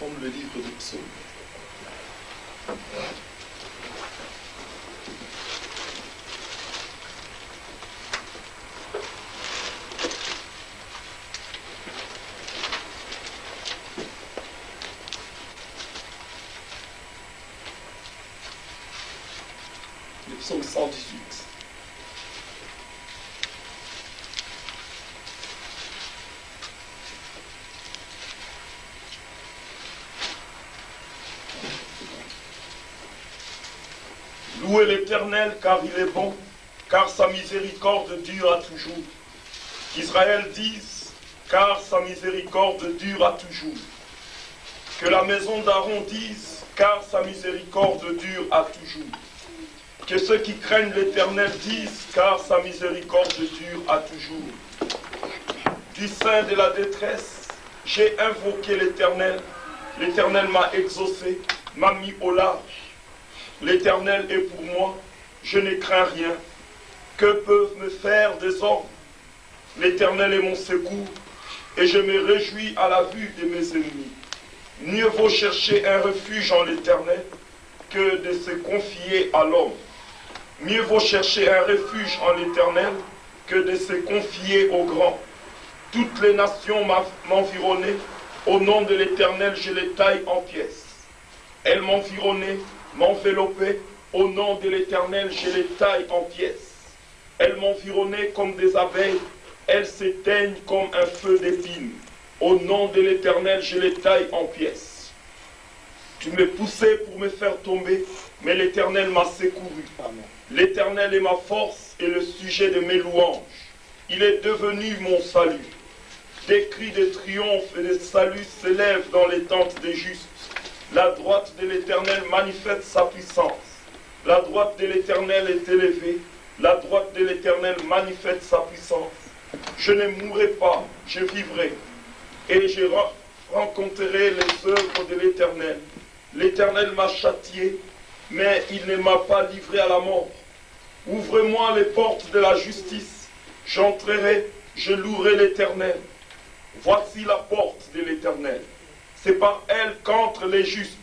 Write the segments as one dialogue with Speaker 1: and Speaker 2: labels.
Speaker 1: prendre le livre des psaumes. Le psaume 118. Louez l'Éternel car il est bon, car sa miséricorde dure à toujours. Qu'Israël dise, car sa miséricorde dure à toujours. Que la maison d'Aaron dise, car sa miséricorde dure à toujours. Que ceux qui craignent l'Éternel disent, car sa miséricorde dure à toujours. Du sein de la détresse, j'ai invoqué l'Éternel. L'Éternel m'a exaucé, m'a mis au large. L'Éternel est pour moi, je ne crains rien. Que peuvent me faire des hommes? L'Éternel est mon secours, et je me réjouis à la vue de mes ennemis. Mieux vaut chercher un refuge en l'Éternel que de se confier à l'homme. Mieux vaut chercher un refuge en l'Éternel que de se confier au grand. Toutes les nations m'environnaient, au nom de l'Éternel je les taille en pièces. Elles m'environnaient, m'enveloppaient, au nom de l'Éternel je les taille en pièces. Elles m'environnaient comme des abeilles, elles s'éteignent comme un feu d'épines. Au nom de l'Éternel je les taille en pièces. Tu me poussais pour me faire tomber, mais l'Éternel m'a secouru. L'Éternel est ma force et le sujet de mes louanges. Il est devenu mon salut. Des cris de triomphe et de salut s'élèvent dans les tentes des justes. La droite de l'Éternel manifeste sa puissance. La droite de l'Éternel est élevée. La droite de l'Éternel manifeste sa puissance. Je ne mourrai pas, je vivrai. Et je rencontrerai les œuvres de l'Éternel. L'Éternel m'a châtié, mais il ne m'a pas livré à la mort. Ouvrez-moi les portes de la justice. J'entrerai, je louerai l'Éternel. Voici la porte de l'Éternel. C'est par elle qu'entrent les justes.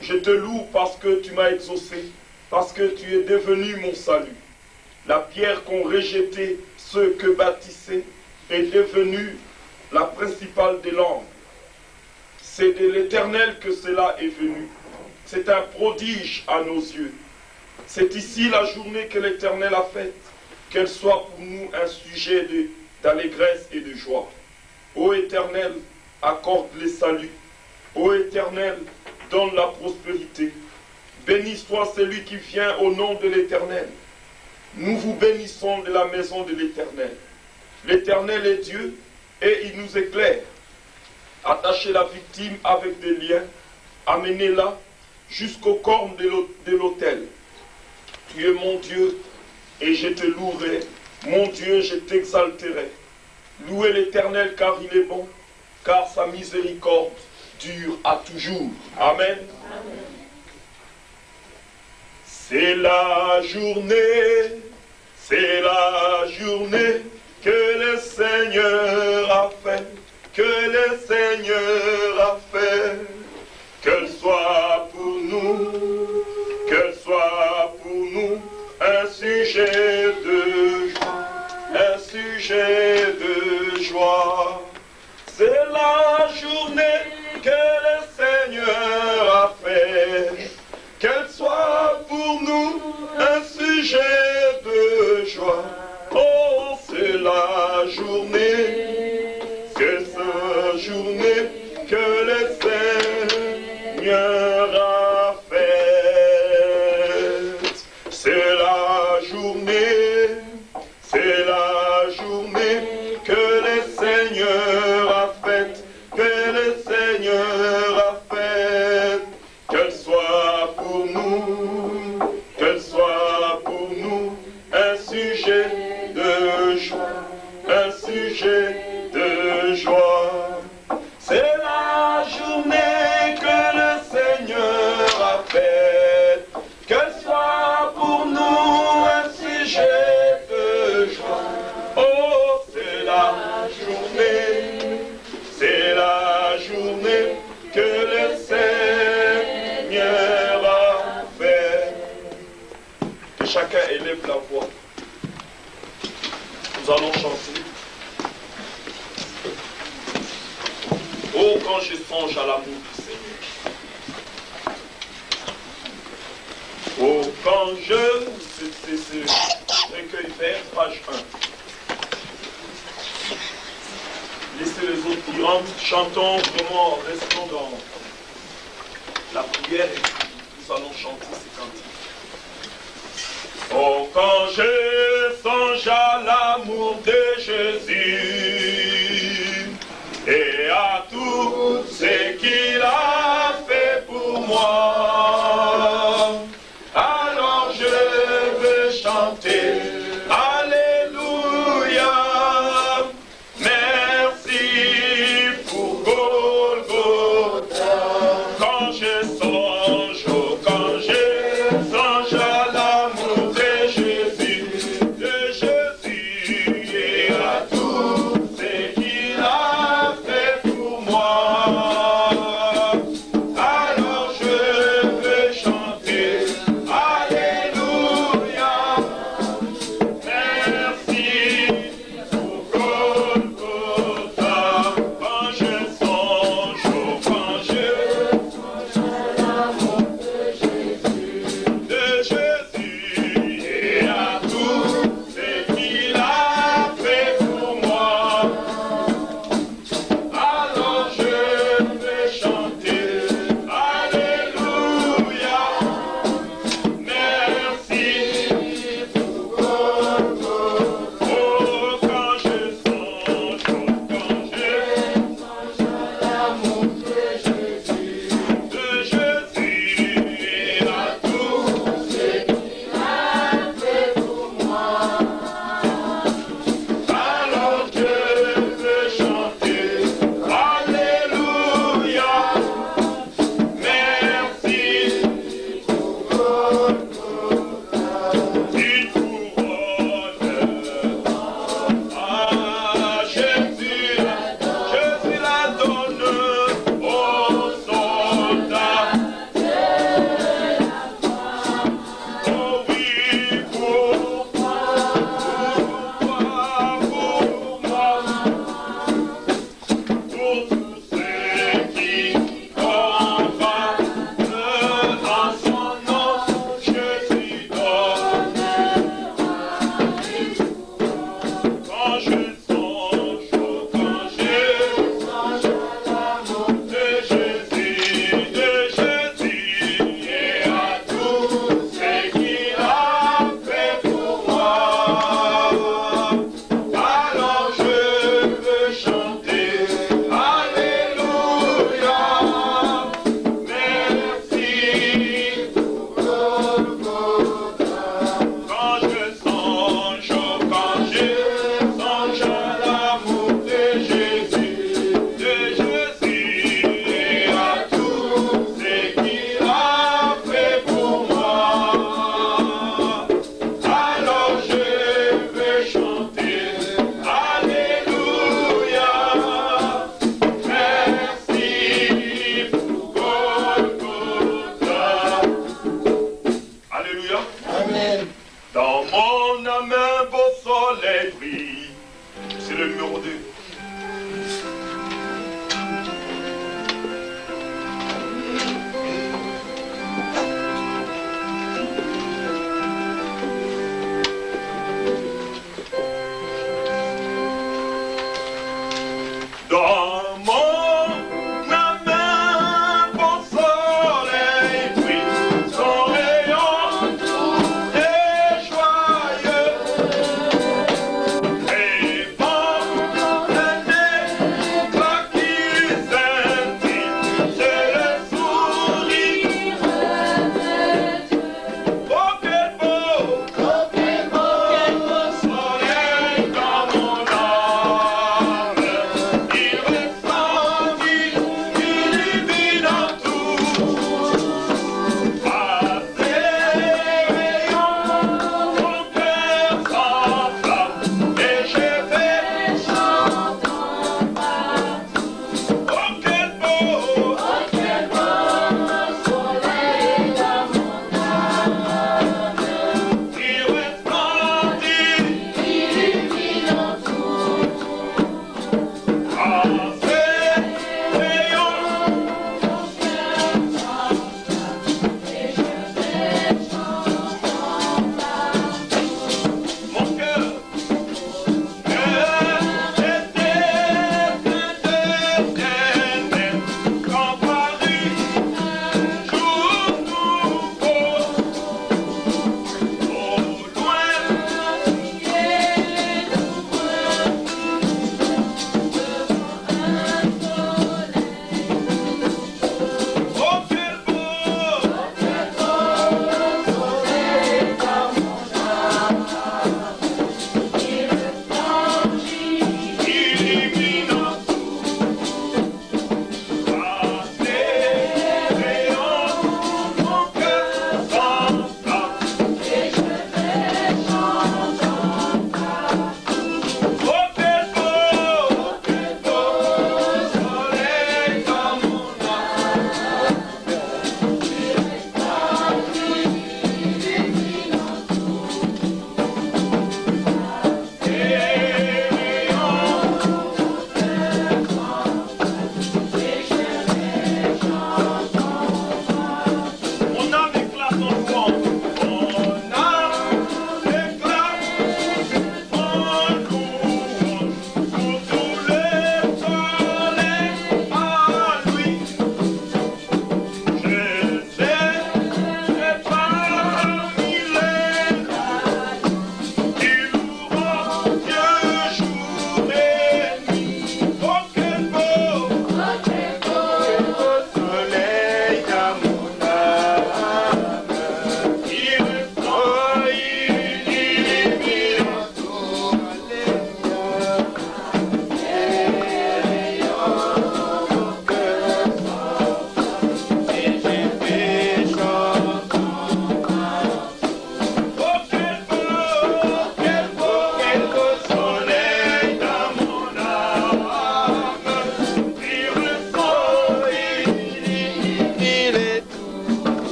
Speaker 1: Je te loue parce que tu m'as exaucé, parce que tu es devenu mon salut. La pierre qu'ont rejetée ceux que bâtissaient est devenue la principale des langues. C'est de l'Éternel que cela est venu. C'est un prodige à nos yeux. C'est ici la journée que l'Éternel a faite, qu'elle soit pour nous un sujet d'allégresse et de joie. Ô Éternel, accorde les saluts. Ô Éternel, donne la prospérité. Béni soit celui qui vient au nom de l'Éternel. Nous vous bénissons de la maison de l'Éternel. L'Éternel est Dieu et il nous éclaire. Attachez la victime avec des liens, amenez-la jusqu'aux cornes de l'autel. Tu es mon Dieu et je te louerai. Mon Dieu, je t'exalterai. Louez l'Éternel car il est bon, car sa miséricorde dure à toujours. Amen. Amen. C'est la journée que le Seigneur a fait, que le Seigneur a fait. Qu'elle soit pour nous un sujet de joie, un sujet de joie. C'est la journée que le Seigneur a fait, qu'elle soit pour nous un sujet de joie. Oh, c'est la journée, c'est sa journée que le Seigneur a faite. C'est la journée que le Seigneur a faite, que le Seigneur a faite. Qu'elle soit pour nous un sujet de joie, un sujet de joie. C'est la journée que le Seigneur que le Seigneur a fait. Que chacun élève la voix. Nous allons chanter. Oh, quand je songe à l'amour du Seigneur. Oh, quand c'est ce recueil vert, page 1. Laissez les autres qui rentrent, chantons vraiment, restons dans la prière et nous allons chanter ces cantiques. Oh, quand je songe à l'amour de Jésus et à tout ce qu'il a fait pour moi, alors je veux chanter. Alléluia. Merci pour Golgotha. Quand je songe à l'amour de Jésus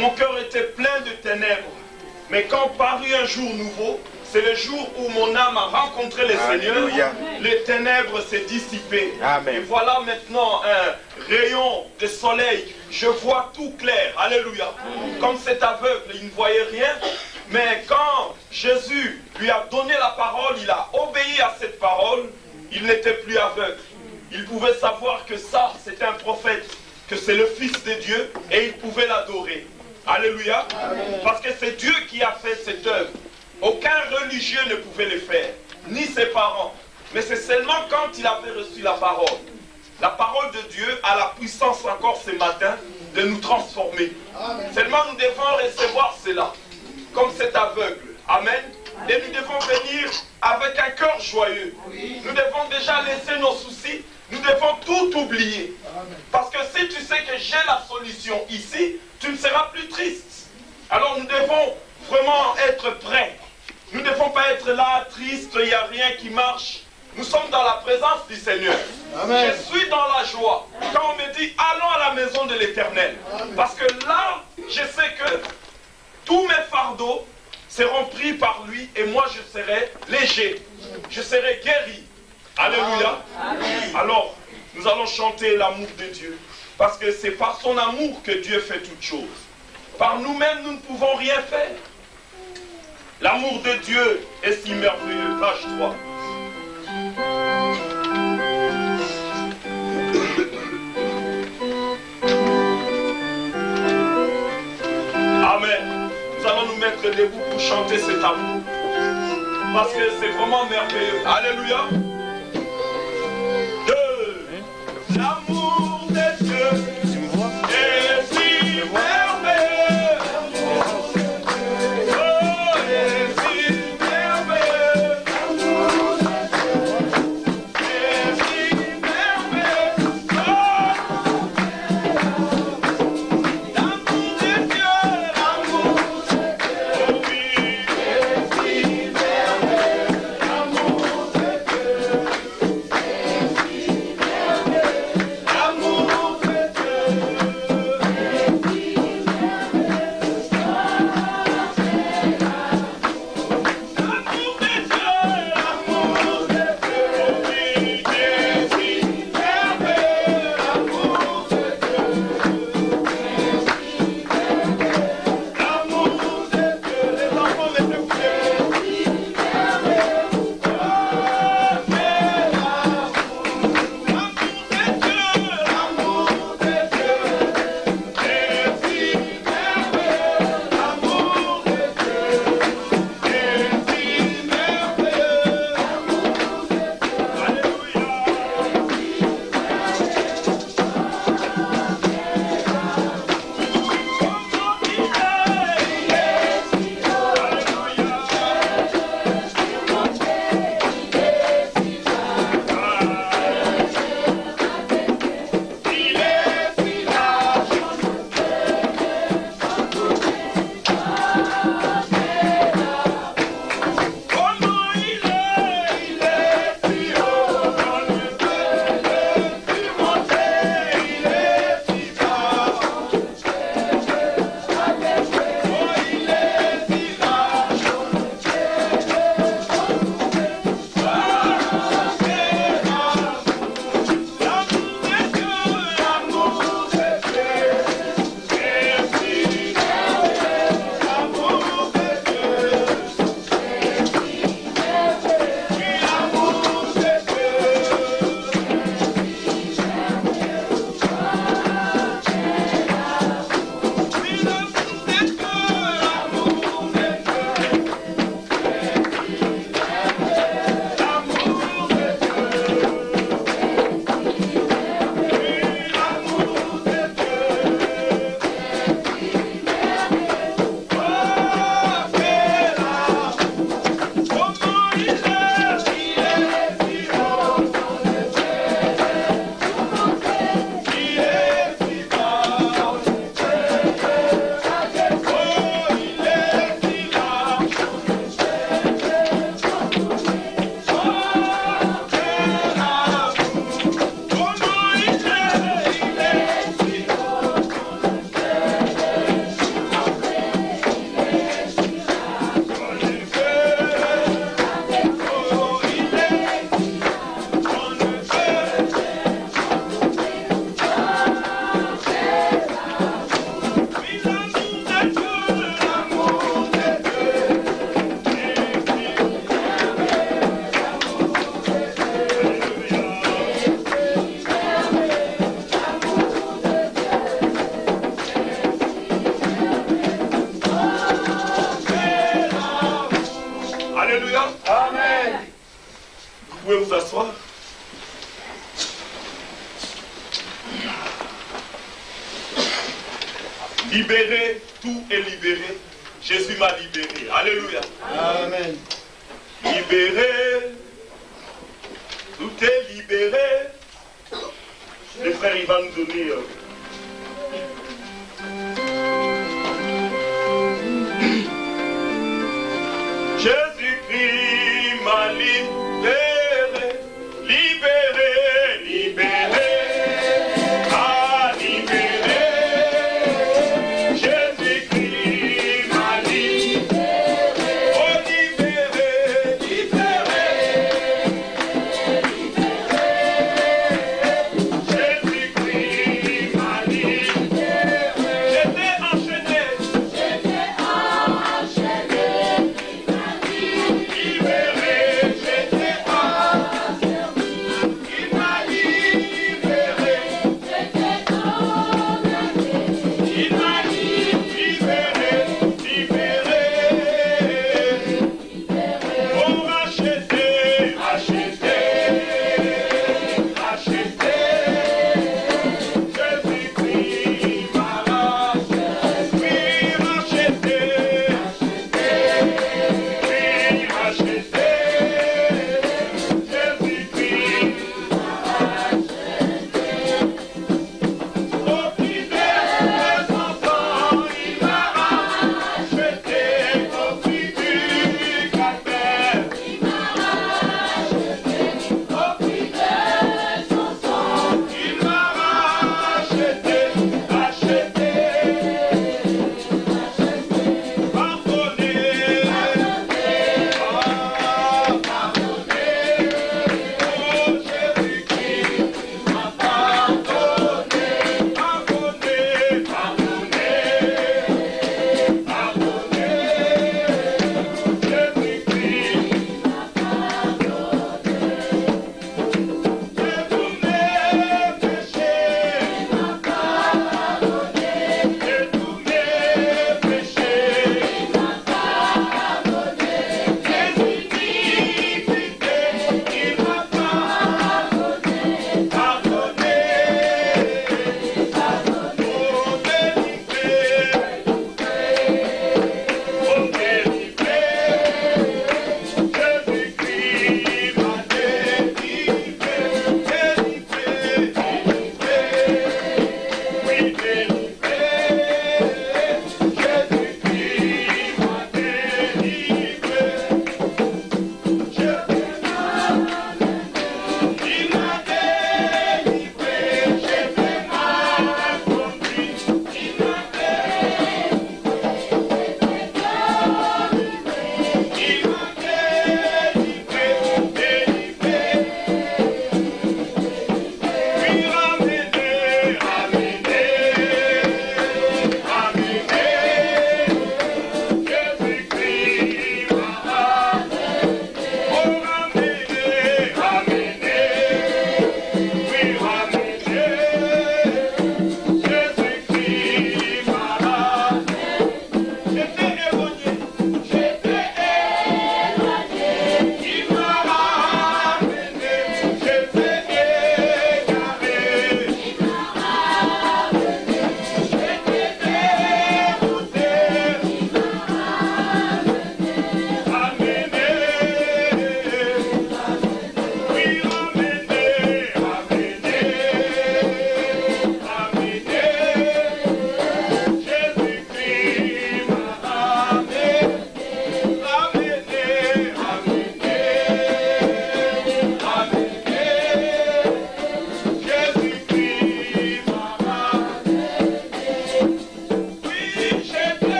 Speaker 1: mon cœur était plein de ténèbres. Mais quand parut un jour nouveau, c'est le jour où mon âme a rencontré le Seigneur, les ténèbres s'est dissipées.
Speaker 2: Amen.
Speaker 1: Et voilà maintenant un rayon de soleil. Je vois tout clair. Alléluia. Comme cet aveugle, il ne voyait rien. Mais quand Jésus lui a donné la parole, il a obéi à cette parole, il n'était plus aveugle. Il pouvait savoir que ça, c'était un prophète, que c'est le Fils de Dieu, et il pouvait l'adorer. Alléluia. Amen. Parce que c'est Dieu qui a fait cette œuvre. Aucun religieux ne pouvait le faire, ni ses parents. Mais c'est seulement quand il avait reçu la parole de Dieu a la puissance encore ce matin de nous transformer. Amen. Seulement nous devons recevoir cela, comme cet aveugle. Amen. Et nous devons venir avec un cœur joyeux. Nous devons déjà laisser nos soucis. Nous devons tout oublier. Parce que si tu sais que j'ai la solution ici, tu ne seras plus triste. Alors nous devons vraiment être prêts. Nous ne devons pas être là, tristes, il n'y a rien qui marche. Nous sommes dans la présence du Seigneur. Amen. Je suis dans la joie. Quand on me dit, allons à la maison de l'Éternel. Parce que là, je sais que tous mes fardeaux seront pris par lui et moi je serai léger. Je serai guéri. Alléluia. Amen. Alors, nous allons chanter l'amour de Dieu. Parce que c'est par son amour que Dieu fait toutes choses. Par nous-mêmes, nous ne pouvons rien faire. L'amour de Dieu est si merveilleux. Page 3. Amen. Nous allons nous mettre debout pour chanter cet amour. Parce que c'est vraiment merveilleux. Alléluia. L'amour de Dieu est si merveilleux. Oh, est si merveilleux. Est si merveilleux. Oh, l'amour de Dieu, l'amour de Dieu. Oh oui, est si merveilleux. L'amour de Dieu. Libéré, tout est libéré. Jésus m'a libéré. Alléluia.
Speaker 2: Amen.
Speaker 1: Libéré, tout est libéré. Le frère, il va nous donner... Jésus-Christ m'a libéré, libéré, libéré. Ah, libéré. Jésus-Christ m'a libéré. Oh, libéré, libéré. Jésus-Christ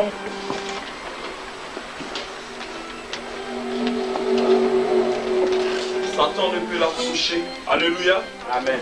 Speaker 1: ensemble. Satan ne peut l'approcher. Alléluia.
Speaker 2: Amen.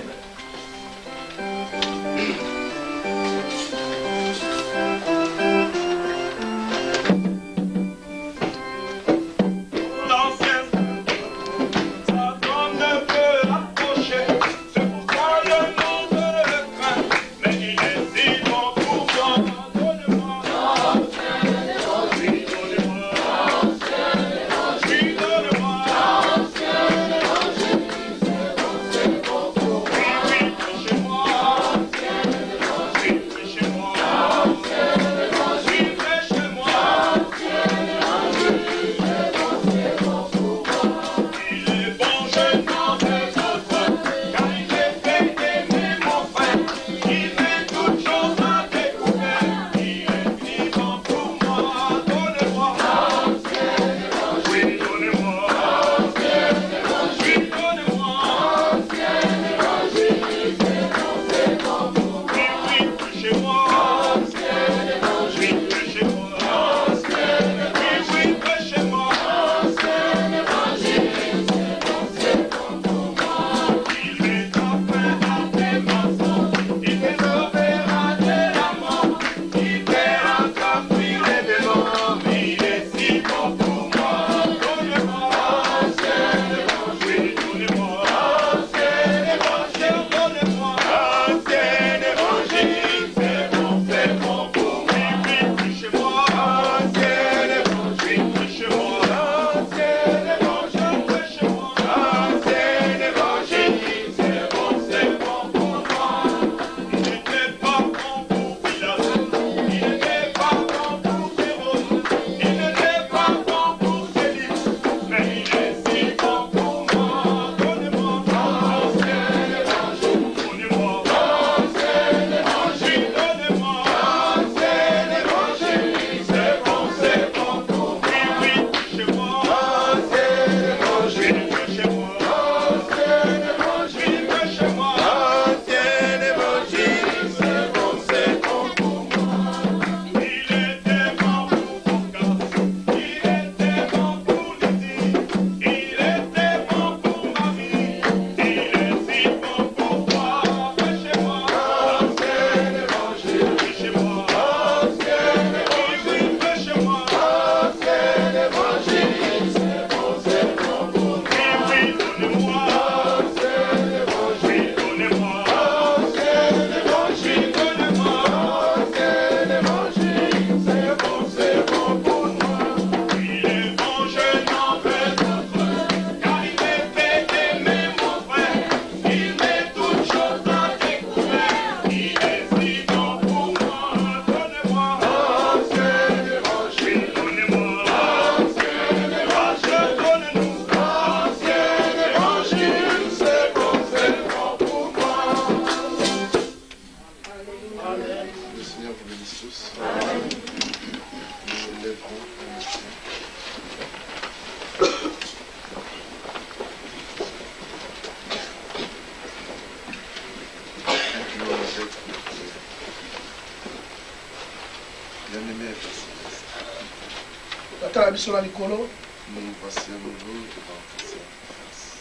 Speaker 3: Nous voici à nouveau devant face à face.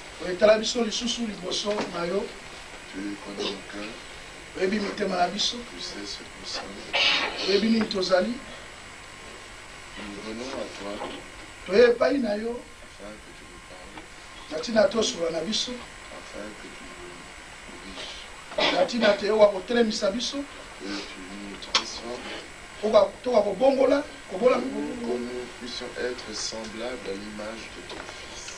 Speaker 3: Tu connais mon cœur. Tu sais ce que nous sommes. Nous venons à toi afin que tu nous parles, afin que tu nous corriges, que tu nous transformes, pour que nous puissions être semblables à l'image de ton Fils.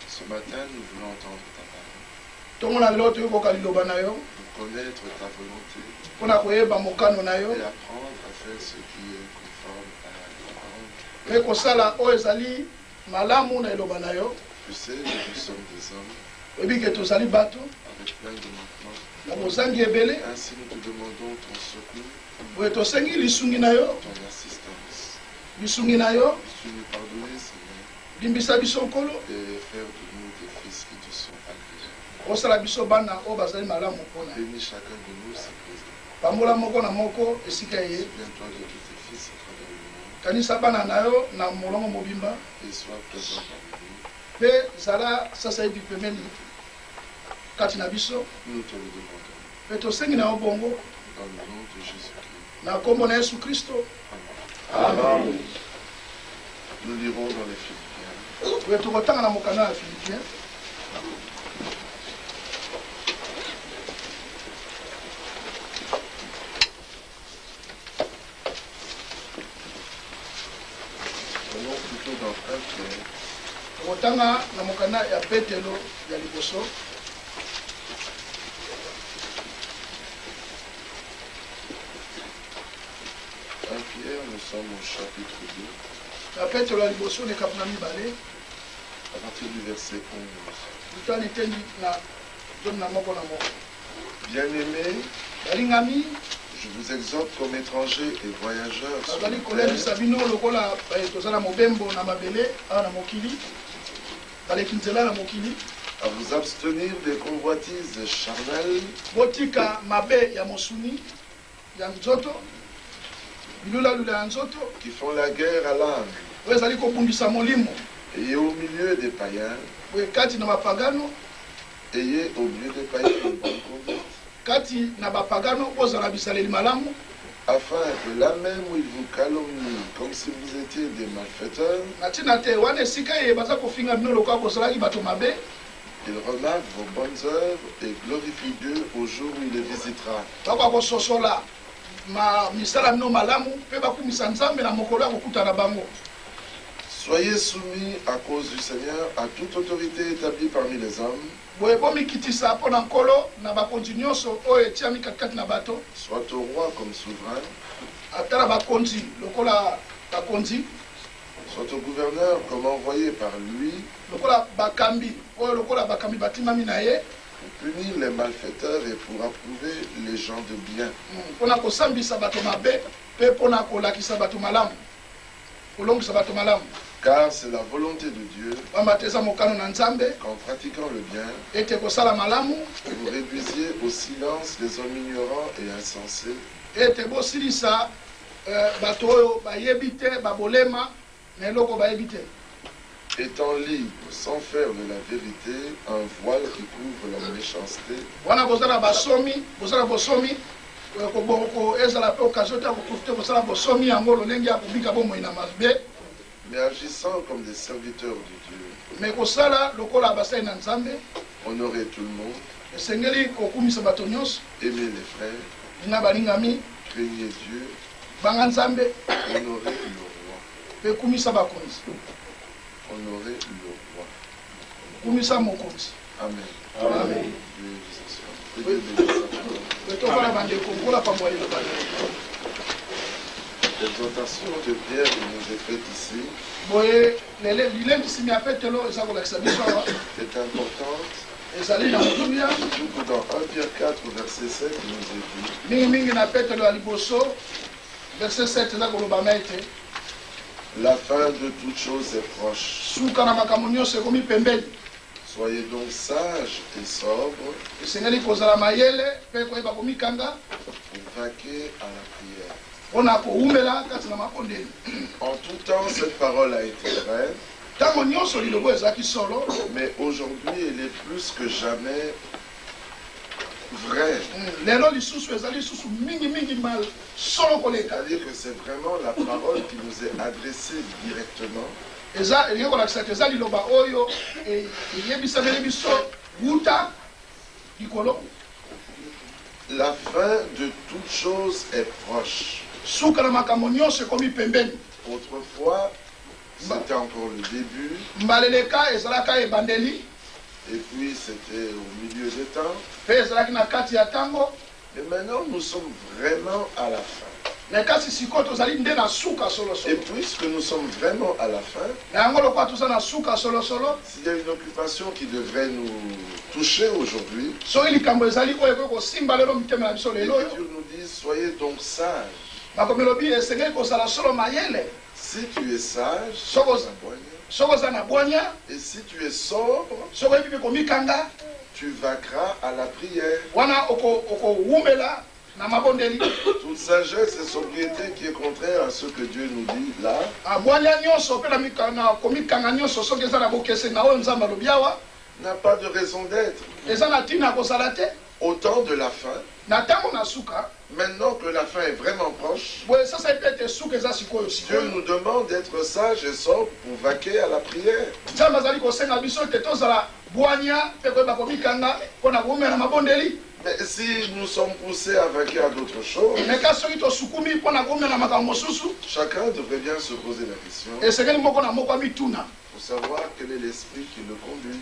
Speaker 3: Ce matin, nous voulons entendre ta parole, pour connaître ta volonté et apprendre à faire ce qui est conforme à ta parole. Tu sais que nous sommes des hommes avec plein de manquements. Ainsi, nous te demandons ton secours, ton assistance. Puisses-tu nous pardonner, Seigneur, et faire de nous des fils qui te sont agréables. Bénis chacun de nous, c'est présent. Pambola moko na moko esika ye.
Speaker 2: Souviens-toi de tous tes fils à travers le monde.
Speaker 3: Kanisa bana nayo na molongo mobimba.
Speaker 2: Et sois présent parmi nous.
Speaker 3: Pe zala sasa hivi pembeni kati na biso.
Speaker 2: Nous te le demandons.
Speaker 3: Pe tosengi na bongo.
Speaker 2: Dans le nom de Jésus-Christ.
Speaker 3: Na kombo na Yesu Kristo.
Speaker 2: Amen. Nous lirons dans les Philippiens.
Speaker 3: Pe tokotanga na mokanda ya Philippiens.
Speaker 2: Allons plutôt dans 1 Pierre.
Speaker 3: Tokotanga na mokanda ya Petelo ya liboso.
Speaker 2: Pierre, nous sommes au chapitre 2.
Speaker 3: Na Petelo ya liboso ne kapna mibale.
Speaker 2: À partir du verset 11.
Speaker 3: Tutani tendi na zone na moko na moko.
Speaker 2: Bien-aimés,
Speaker 3: Balingami
Speaker 2: je vous exhorte comme étrangers et voyageurs sur
Speaker 3: bazali
Speaker 2: la
Speaker 3: kolendisa
Speaker 2: terre,
Speaker 3: bino lokola tozala mobembo na mabele awa na mokili baleki nzela na mokili
Speaker 2: à vous abstenir des convoitises charnelles
Speaker 3: botika mabe ya mosuni ya nzoto bilulalula ya nzoto
Speaker 2: qui font la guerre à l'âme
Speaker 3: oyo ezali kobundisa molimo
Speaker 2: et au milieu des païens,
Speaker 3: boye kati na bapagano
Speaker 2: ayez au milieu des païens une bonne conduite,
Speaker 3: kati na bapagano ozala bisaleli malamu
Speaker 2: afin que là même où ils vous calomnient comme si vous étiez des malfaiteurs,
Speaker 3: na ntina te wana esika ye baza kofinga bino lokola bozalaki bato mabe
Speaker 2: ils remarquent vos bonnes œuvres et glorifient Dieu au jour où il les visitera.
Speaker 3: bakoka kososola misala bino malamu mpe bakumisa nzambe na mokolo ya kokutana bango.
Speaker 2: Soyez soumis à cause du Seigneur à toute autorité établie parmi les hommes,
Speaker 3: boye bomikitisa mpo na nkolo na bakonzi nyonso oyo etiami katikati na bato
Speaker 2: soit au roi comme souverain,
Speaker 3: ata na bakonzi lokola bakonzi
Speaker 2: soit au gouverneur comme envoyé par lui,
Speaker 3: lokola bakambi oyo lokola bakambi batimami na ye
Speaker 2: pour punir les malfaiteurs et pour approuver les gens de bien.
Speaker 3: mpona kosambisa bato mabe mpe mpona kolakisa bato malamu kolongisa bato malamu.
Speaker 2: Car c'est la volonté de Dieu
Speaker 3: pamba te eza mokano na nzambe
Speaker 2: qu'en pratiquant le bien,
Speaker 3: ete kosala malamu
Speaker 2: vous réduisiez au silence les hommes ignorants et insensés,
Speaker 3: ete bosilisa bato oyo bayebi te babolema na eloko bayebi te
Speaker 2: étant libres sans faire de la vérité un voile qui couvre la méchanceté,
Speaker 3: wana bozala bosomi ezala mpe okazio te ya koprofite kosala bosomi yango lolenge ya kobika bomoi na mabe
Speaker 2: mais agissant comme des serviteurs de Dieu.
Speaker 3: me kosala lokola basali na nzambe
Speaker 2: Honorez tout le monde,
Speaker 3: esengeli kokumisa bato nyonso
Speaker 2: aimez les frères,
Speaker 3: na balingami
Speaker 2: craignez Dieu,
Speaker 3: banga nzambe
Speaker 2: honorez le roi.
Speaker 3: mpe kumisa bakonzi
Speaker 2: Honorez le roi.
Speaker 3: kumisa mokonzi.
Speaker 2: Amen.
Speaker 3: Amen.
Speaker 2: Dieu vous assure. Que Dieu bénisse sa parole.
Speaker 3: mpe tokala bandeko ngola pambo ya liloba na yo.
Speaker 2: L'exhortation de Pierre qui nous est faite ici
Speaker 3: boye lilendisimi ya petelo eza kolakisa biso awa
Speaker 2: est importante,
Speaker 3: ezali na motumia
Speaker 2: surtout que dans 1 Pierre 4, verset 7, il nous est dit
Speaker 3: mingimingi na petelo ya liboso verset 7 eza kolobama ete
Speaker 2: la fin de toute chose est proche.
Speaker 3: suka na makambo nyonso ekomi pembeni.
Speaker 2: Soyez donc sages et sobres
Speaker 3: esengeli kozala mayele mpe koyeba komikanga
Speaker 2: pour vaquer à la prière.
Speaker 3: mpona kowumela kati na mabondeli.
Speaker 2: En tout temps, cette parole a été vraie,
Speaker 3: ntango nyonso lilobo ezalaki solo
Speaker 2: mais aujourd'hui, elle est plus que jamais vraie.
Speaker 3: lelo lisusu ezali lisusu mingimingi mal solo koleka.
Speaker 2: C'est-à-dire que c'est vraiment la parole qui nous est adressée directement.
Speaker 3: eza elingi kolakisa ete eza liloba oyo eyebisameli biso wuta likolo.
Speaker 2: La fin de toute chose est proche.
Speaker 3: suka na makambo nyonso ekomi pembeni.
Speaker 2: Autrefois, c'était encore le début,
Speaker 3: mbaleleka ezalaka ebandeli
Speaker 2: et puis c'était au milieu des temps.
Speaker 3: mpe ezalaki na kati ya ntango
Speaker 2: Et maintenant, nous sommes vraiment à la fin.
Speaker 3: me kasi sikoyo tozali nde na suka
Speaker 2: Et
Speaker 3: solosolo.
Speaker 2: puisque nous sommes vraiment à la fin,
Speaker 3: na yango lokola toza na suka solosolo
Speaker 2: s'il y a une occupation qui devrait nous toucher aujourd'hui,
Speaker 3: soki likambo ezali oyo ekoki kosimba lelo mitema na biso lelo oyo
Speaker 2: l'Écriture nous dit, soyez donc sages.
Speaker 3: makomi elobi esengeli kozala solo mayele.
Speaker 2: Si tu es sage,
Speaker 3: Soki oza na bwanya
Speaker 2: et si tu es sobre,
Speaker 3: soki oyebi mpe komikanga
Speaker 2: tu vaqueras à la prière.
Speaker 3: wana okowumela
Speaker 2: Toute sagesse et sobriété qui est contraire à ce que Dieu nous dit là n'a pas de raison d'être. Au temps de la fin, maintenant que la fin est vraiment proche, Dieu nous demande d'être sages et sobres pour vaquer à la prière. Mais si nous sommes poussés à vaquer à d'autres choses, chacun devrait bien se poser la question pour savoir quel est l'esprit qui le conduit.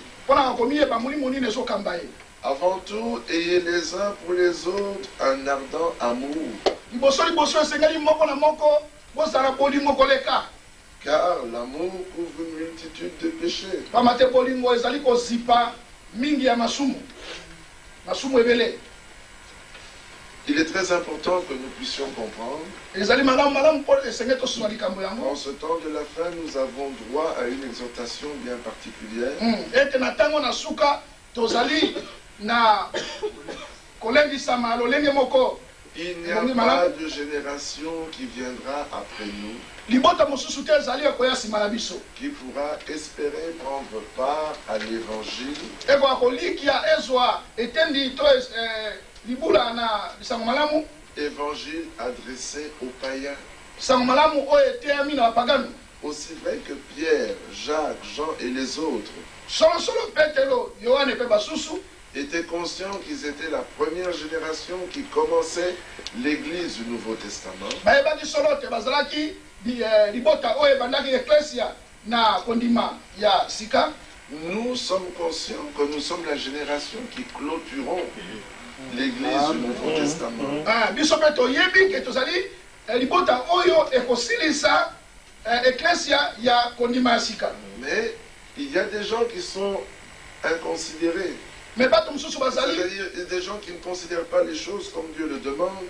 Speaker 2: Avant tout, ayez les uns pour les autres un ardent amour. Car l'amour couvre une multitude de péchés. Il est très important que nous puissions comprendre. En ce temps de la fin, nous avons droit à une exhortation bien particulière. Il n'y a pas de génération qui viendra après nous qui pourra espérer prendre part à l'évangile évangile adressé aux païens. Aussi vrai que Pierre, Jacques, Jean et les autres étaient conscients qu'ils étaient la première génération qui commençait l'Église du Nouveau Testament. Nous sommes conscients que nous sommes la génération qui clôturons l'Église du Nouveau Testament. Mais il y a des gens qui sont inconsidérés. C'est-à-dire des gens qui ne considèrent pas les choses comme Dieu le demande.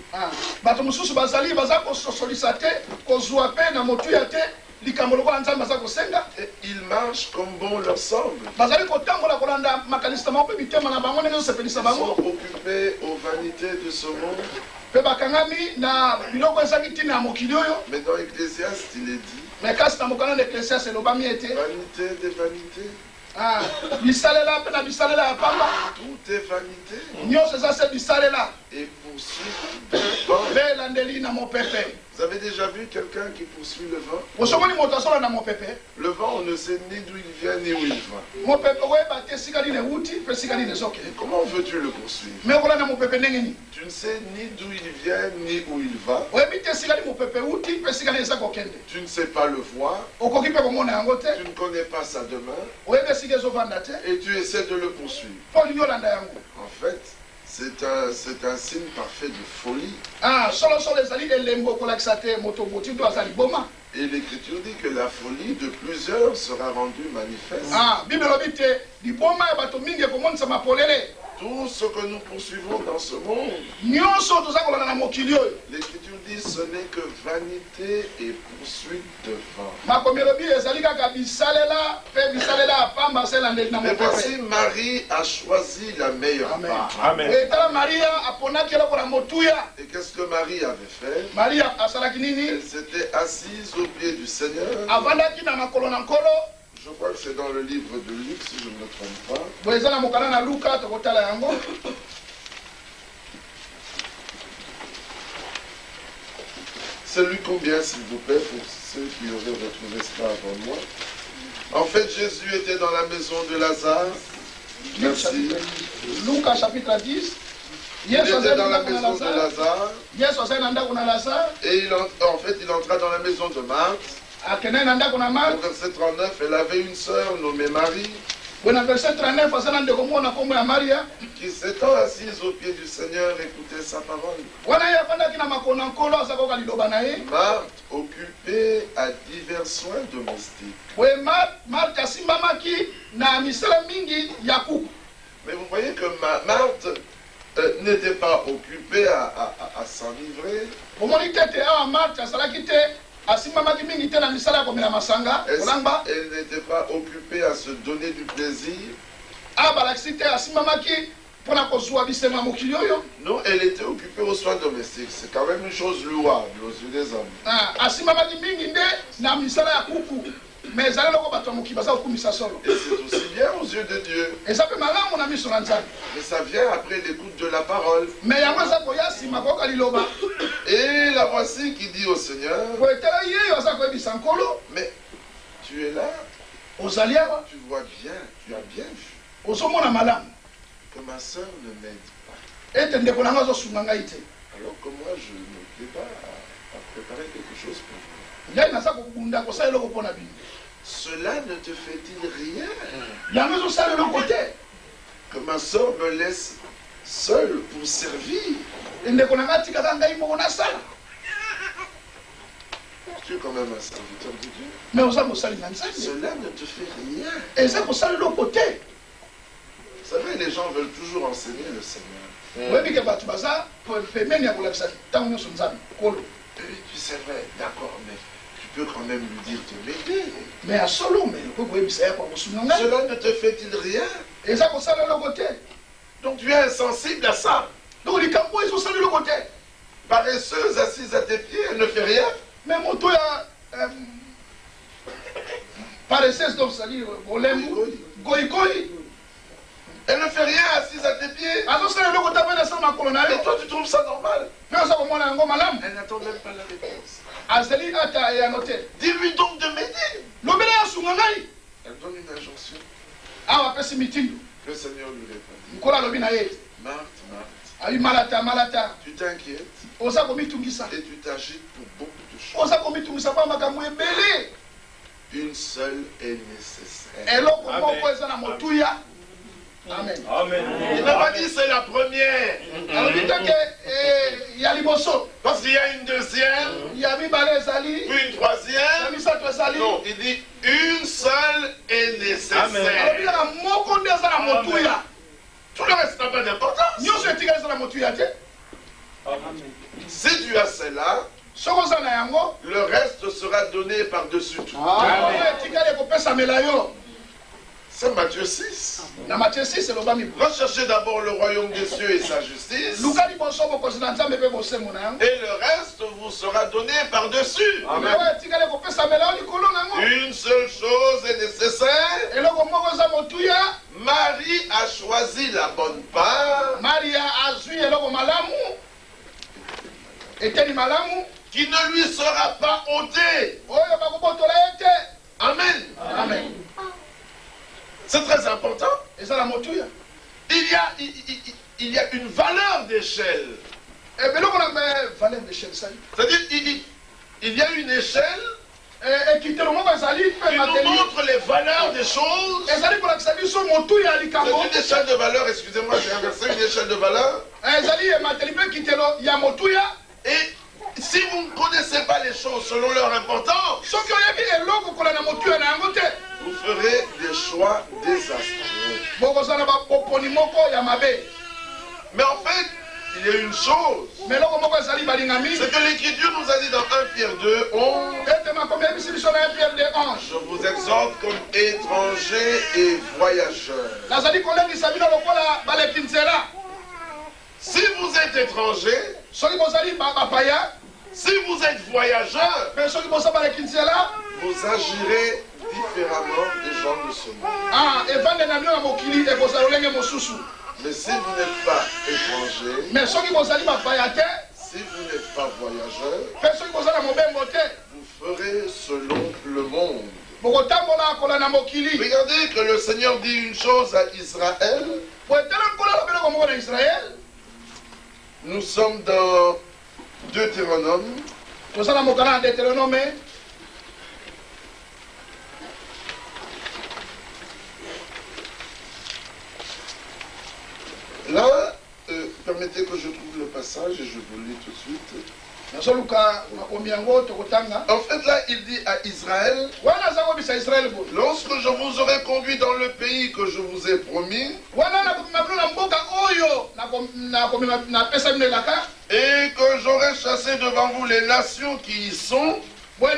Speaker 2: Et ils marchent comme bon leur semble. Ils sont occupés aux vanités de ce monde. Mais dans Ecclésiaste, il est dit vanité des vanités. Tout est vanité et poursuit le vent. Vous avez déjà vu quelqu'un qui poursuit le vent? Le vent, on ne sait ni d'où il vient ni où il va. Et comment veux-tu le poursuivre? Tu ne sais ni d'où il vient ni où il va. Tu ne sais pas le voir. Tu ne connais pas sa demeure. Et tu essaies de le poursuivre. En fait, c'est un signe parfait de folie. Et l'Écriture dit que la folie de plusieurs sera rendue manifeste. Tout ce que nous poursuivons dans ce monde, l'Écriture dit ce n'est que vanité et poursuite de vent. Mais voici, Marie a choisi la meilleure part.
Speaker 1: Amen.
Speaker 2: Et qu'est-ce que Marie avait fait? Elle s'était assise au pied du Seigneur. Je crois que c'est dans le livre de Luc, si je ne me trompe pas. C'est Luc combien, s'il vous plaît, pour ceux qui auraient retrouvé cela avant moi. En fait, Jésus était dans la maison de Lazare. Merci.
Speaker 3: Luc chapitre 10.
Speaker 2: Il était dans la maison de Lazare. Et en fait, il entra dans la maison de Marthe. Au verset 39, elle avait une sœur nommée Marie qui s'étant assise au pied du Seigneur écoutait sa parole. Marthe occupée à divers soins domestiques. Mais vous voyez que Marthe n'était pas occupée à s'enivrer. Elle n'était pas occupée à se donner du plaisir. Non, elle était occupée aux soins domestiques. C'est quand même une chose louable aux yeux des hommes.
Speaker 3: Mais c'est
Speaker 2: aussi bien aux yeux de Dieu. Mais ça vient après l'écoute de la parole. Et la voici qui dit au Seigneur, mais tu es là, tu vois bien, tu as bien vu que ma soeur ne m'aide pas. Alors que moi je me prépare à préparer quelque chose pour vous. Cela ne te fait-il rien que ma soeur me laisse seule pour servir? Tu es quand même un serviteur de Dieu. Cela ne te fait rien. Vous savez, les gens veulent toujours enseigner le Seigneur. Oui, c'est vrai, d'accord, mais tu peux quand même lui dire de m'aider. Cela ne te fait-il rien? Donc tu es insensible à ça. Paresseuse assise à tes pieds, elle ne fait rien.
Speaker 3: Paresseuse, donc ça dit,
Speaker 2: elle ne fait rien assise à tes pieds. Et toi tu trouves ça normal? Elle n'attend même pas la réponse. Dis-lui donc de m'aider. Elle donne une injonction. Le Seigneur lui répond. Marthe, Marthe, tu t'inquiètes et tu t'agites pour beaucoup de choses. Une seule est nécessaire.
Speaker 3: Amen.
Speaker 2: Amen. Il n'a pas dit c'est la première. Parce qu'il y a une deuxième, puis une troisième. Non, il dit une seule est nécessaire. Tout le reste n'a pas d'importance. Si tu as celle-là, le reste sera donné par-dessus tout. C'est Matthieu 6. Recherchez d'abord le royaume des cieux et sa justice. Et le reste vous sera donné par-dessus. Une seule chose est nécessaire. Marie a choisi la bonne part. Qui ne lui sera pas ôtée. Amen.
Speaker 3: Amen.
Speaker 2: C'est très important. Il y a une valeur d'échelle. C'est-à-dire il y a une échelle qui nous montre les valeurs des choses. C'est une échelle de valeur, excusez-moi, j'ai inversé une échelle de valeur. Et si vous ne connaissez pas les choses selon leur importance, vous ferez des choix désastreux. Mais en fait, il y a une chose. C'est que l'Écriture nous a dit dans 1 Pierre 2, 11. Je vous exhorte comme étrangers et voyageurs. Si vous êtes étranger, si vous êtes voyageur, vous agirez différemment des gens de ce monde. Mais si vous n'êtes pas étranger, si vous n'êtes pas voyageur, vous ferez selon le monde. Regardez que le Seigneur dit une chose à Israël. Nous sommes dans Deutéronome. Là, permettez que je trouve le passage et je vous le lis tout de suite. En fait, là, il dit à Israël, lorsque je vous aurai conduit dans le pays que je vous ai promis, et que j'aurai chassé devant vous les nations qui y sont, vous ne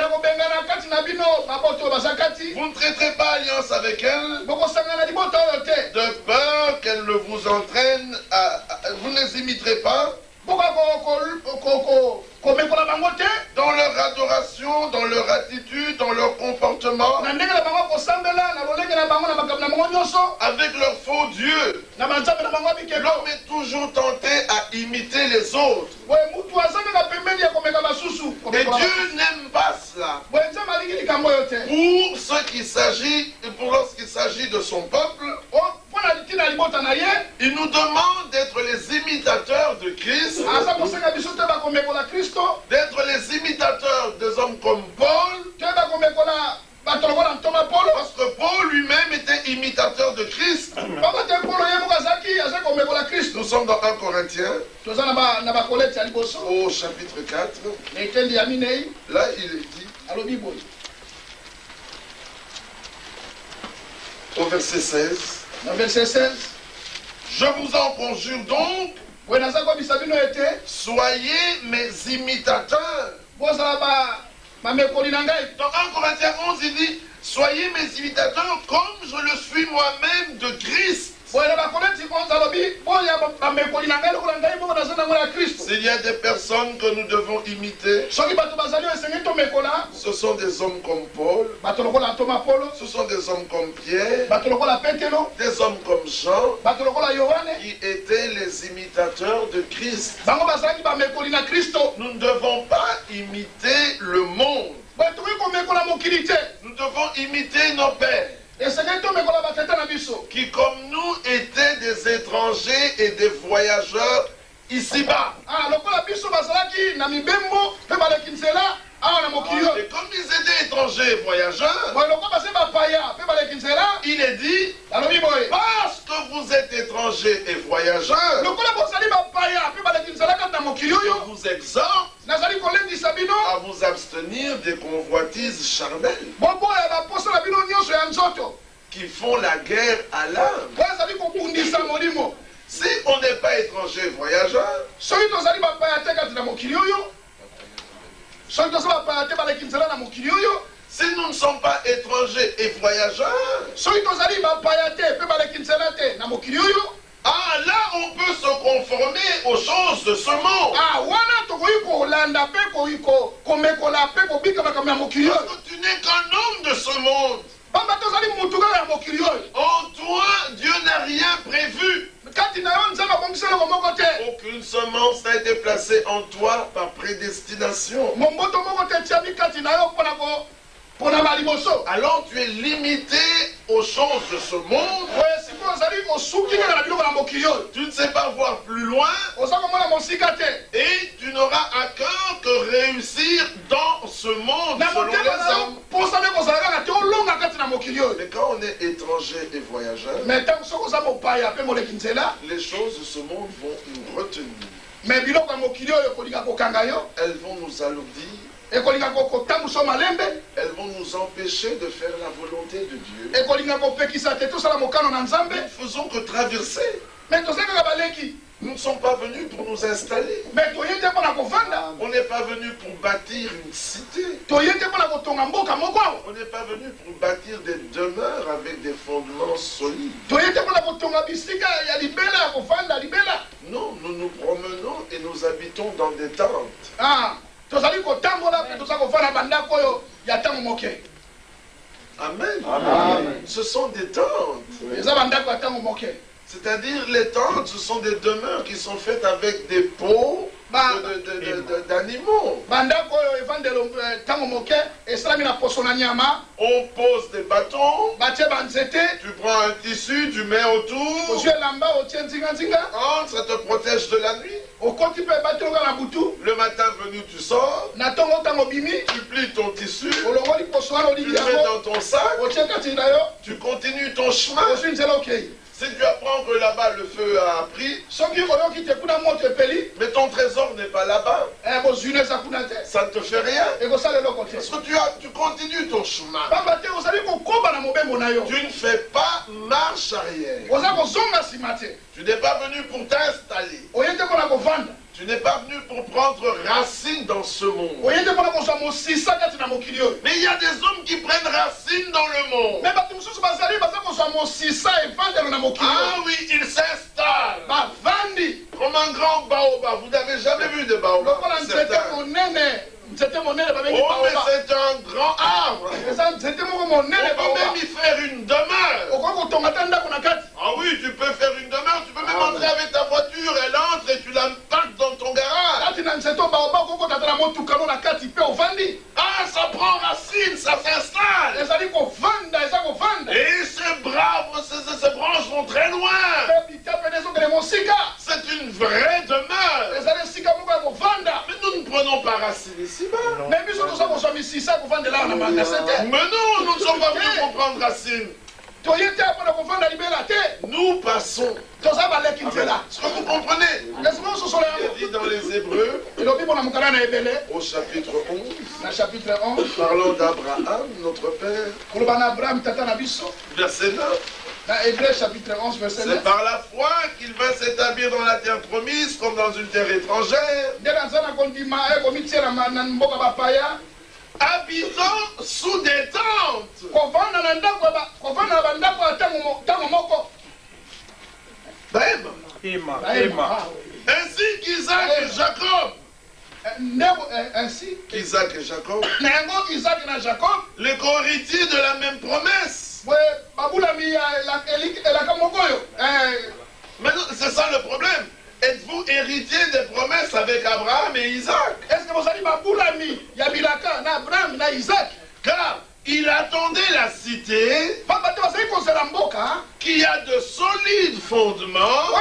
Speaker 2: traiterez pas alliance avec elles, de peur qu'elles ne vous entraînent les imiterai pas dans leur adoration, dans leur attitude, dans leur comportement, avec leur faux Dieu. L'homme est toujours tenté à imiter les autres. Et Dieu n'aime pas cela. Pour ce qui s'agit, pour lorsqu'il s'agit de son peuple, il nous demande d'être les imitateurs de Christ, d'être les imitateurs des hommes comme Paul, parce que Paul lui-même était imitateur de Christ. Nous sommes dans 1 Corinthiens, au chapitre 4. Là, il est dit, au verset 16, je vous en conjure donc, soyez mes imitateurs. Dans 1 Corinthiens 11, il dit, soyez mes imitateurs comme je le suis moi-même de Christ. S'il y a des personnes que nous devons imiter, ce sont des hommes comme Paul, ce sont des hommes comme Pierre, des hommes comme Jean, qui étaient les imitateurs de Christ. Nous ne devons pas imiter le monde. Nous devons imiter nos pères, qui comme nous étaient des étrangers et des voyageurs ici-bas. Et comme ils étaient étrangers et voyageurs, il est dit, parce que vous êtes étrangers et voyageurs, je vous exhorte à vous abstenir des convoitises charnelles qui font la guerre à l'âme. Si on n'est pas étranger et voyageur, si nous ne sommes pas étrangers et voyageurs, ah, là on peut se conformer aux choses de ce monde. Parce que tu n'es qu'un homme de ce monde. En toi, Dieu n'a rien prévu. Aucune semence n'a été placée en toi par prédestination. Alors tu es limité aux choses de ce monde. Tu ne sais pas voir plus loin. Et tu n'auras à cœur que réussir dans ce monde selon les hommes. Mais quand on est étranger et voyageur, les choses de ce monde vont nous retenir. Elles vont nous alourdir. Elles vont nous empêcher de faire la volonté de Dieu. Nous ne faisons que traverser. Nous ne sommes pas venus pour nous installer. On n'est pas venu pour bâtir une cité. On n'est pas venu pour bâtir des demeures avec des fondements solides. Non, nous nous promenons et nous habitons dans des tentes. Amen. Amen. Ce sont des tentes. C'est-à-dire les tentes, ce sont des demeures qui sont faites avec des pots d'animaux. On pose des bâtons, tu prends un tissu, tu mets autour, ça te protège de la nuit. Le matin venu, tu sors, tu plies ton tissu, tu le mets dans ton sac, tu continues ton chemin. Si tu apprends que là-bas le feu a pris, mais ton trésor n'est pas là-bas, ça ne te fait rien. Parce que tu continues ton chemin. Tu ne fais pas marche arrière. Tu n'es pas venu pour t'installer. Tu n'es pas venu pour prendre racine dans ce monde. Mais il y a des hommes qui prennent racine dans le monde. Ah oui, ils s'installent comme un grand plus de baobab. Oh, mais c'est un grand arbre. On peut même y faire une demeure. Ah oui, tu peux faire une demeure. Tu peux même entrer avec ta voiture. Elle entre et tu la parques dans ton garage. Ah, ça prend racine, ça s'installe. Et ces branches vont très loin. C'est une vraie demeure. Mais nous ne prenons pas racine ici-bas. Mais non, nous ne sommes pas venus pour prendre racine. Nous passons. Est-ce que vous comprenez? Il dit dans les Hébreux, au chapitre 11, parlant d'Abraham, notre père, verset 9.
Speaker 4: chapitre 11, verset 9.
Speaker 2: C'est par la foi qu'il va s'établir dans la terre promise comme dans une terre étrangère, habitant sous des tentes. Ainsi qu'Isaac et Jacob.
Speaker 4: Ainsi
Speaker 2: qu'Isaac et Jacob, les co-héritiers de la même promesse. Maintenant, c'est ça le problème. Êtes-vous héritier des promesses avec Abraham et Isaac?
Speaker 4: Est-ce que vous allez
Speaker 2: Car il attendait la cité qui a de solides fondements,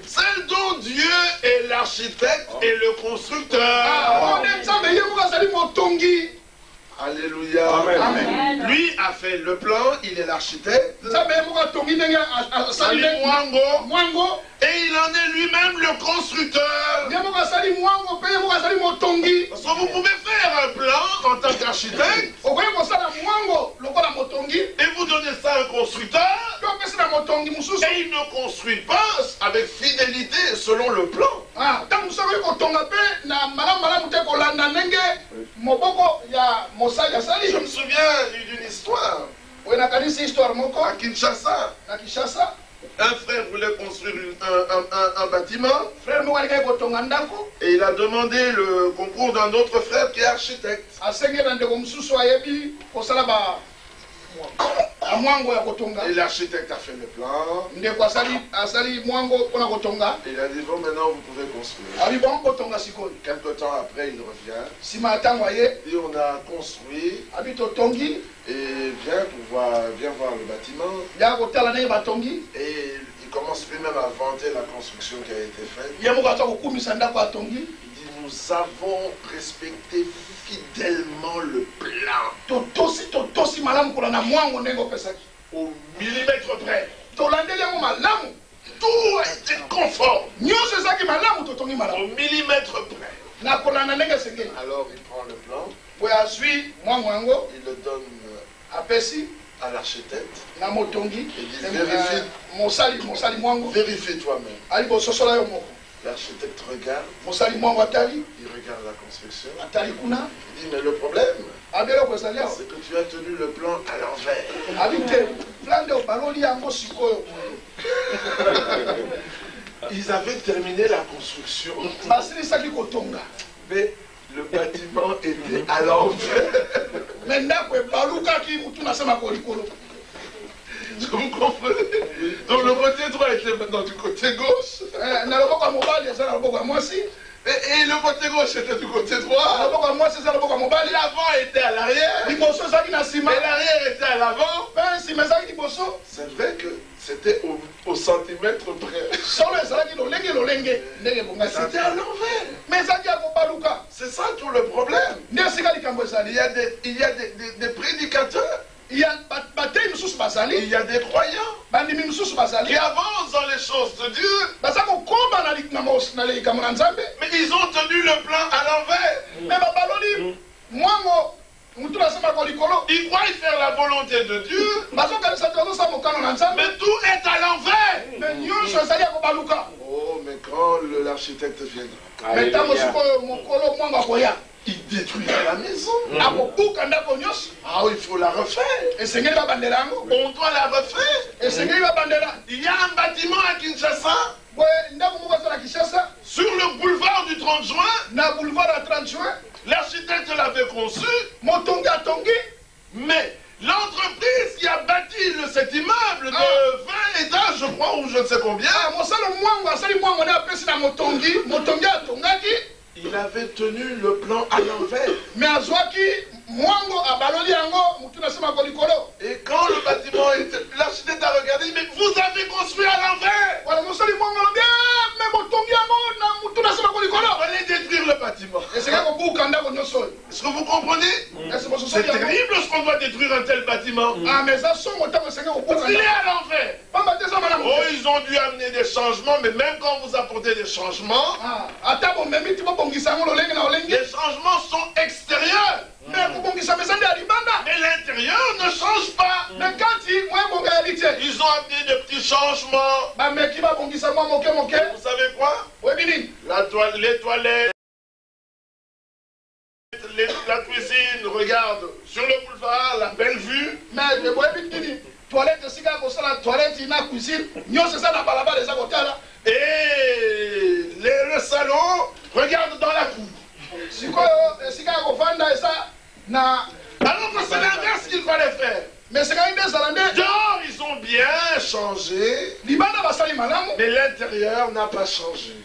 Speaker 2: celle dont Dieu est l'architecte et le constructeur. Alléluia.
Speaker 4: Amen.
Speaker 2: Lui a fait le plan, il est l'architecte. Et il en est lui-même le constructeur. Parce que vous pouvez faire un plan en tant qu'architecte et vous donnez ça à un constructeur et il ne construit pas avec fidélité selon le plan. Je me souviens d'une histoire à Kinshasa. Un frère voulait construire un bâtiment et il a demandé le concours d'un autre frère qui est architecte. Et l'architecte a fait le plan. Il a dit bon, maintenant vous pouvez construire. Quelque temps après il revient. Et on a construit. Et viens voir le bâtiment. Et il commence lui-même à vanter la construction qui a été faite. Il dit nous avons respecté fidèlement le plan. Au millimètre près. Tout a été conforme. Au millimètre près. Alors il prend le plan. Il le donne à l'architecte. Il dit vérifie toi-même. L'architecte regarde. Il regarde la construction. Il dit mais le problème, c'est que tu as tenu le plan à l'envers. Ils avaient terminé la construction. Mais le bâtiment était à l'envers. Vous comprenez? Donc le côté droit était maintenant du côté gauche. Et le côté gauche était du côté droit. L'avant était à l'arrière. Et l'arrière était à l'avant. C'est vrai que c'était au centimètre près. Mais c'était à l'envers. C'est ça tout le problème. Il y a des prédicateurs. Il y a des croyants qui avancent dans les choses de Dieu. Mais ils ont tenu le plan à l'envers. Ils croient faire la volonté de Dieu. Mais tout est à l'envers. Oh, mais quand l'architecte viendra, il détruira la maison. Ah, il faut la refaire. On doit la refaire. Il y a un bâtiment à Kinshasa. Sur le boulevard du 30 juin, l'architecte l'avait conçu, mais l'entreprise qui a bâti cet immeuble de 20 étages, je crois, ou je ne sais combien, il avait tenu le plan à l'envers. Et quand le bâtiment était... L'architecte a regardé, mais vous avez construit à l'envers. Il fallait détruire le bâtiment. Est-ce que vous comprenez? C'est terrible ce qu'on doit détruire un tel bâtiment. Il est à l'envers. Oh, ils ont dû amener des changements, mais même quand vous apportez des changements, les changements sont extérieurs. Mais l'intérieur ne change pas. Ils ont amené de petits changements. Vous savez quoi? Les toilettes, la cuisine, regarde, sur le boulevard, la belle vue. Et le salon, regarde dans la cour. Alors que c'est l'inverse qu'il fallait faire. Dehors, ils ont bien changé, mais l'intérieur n'a pas changé.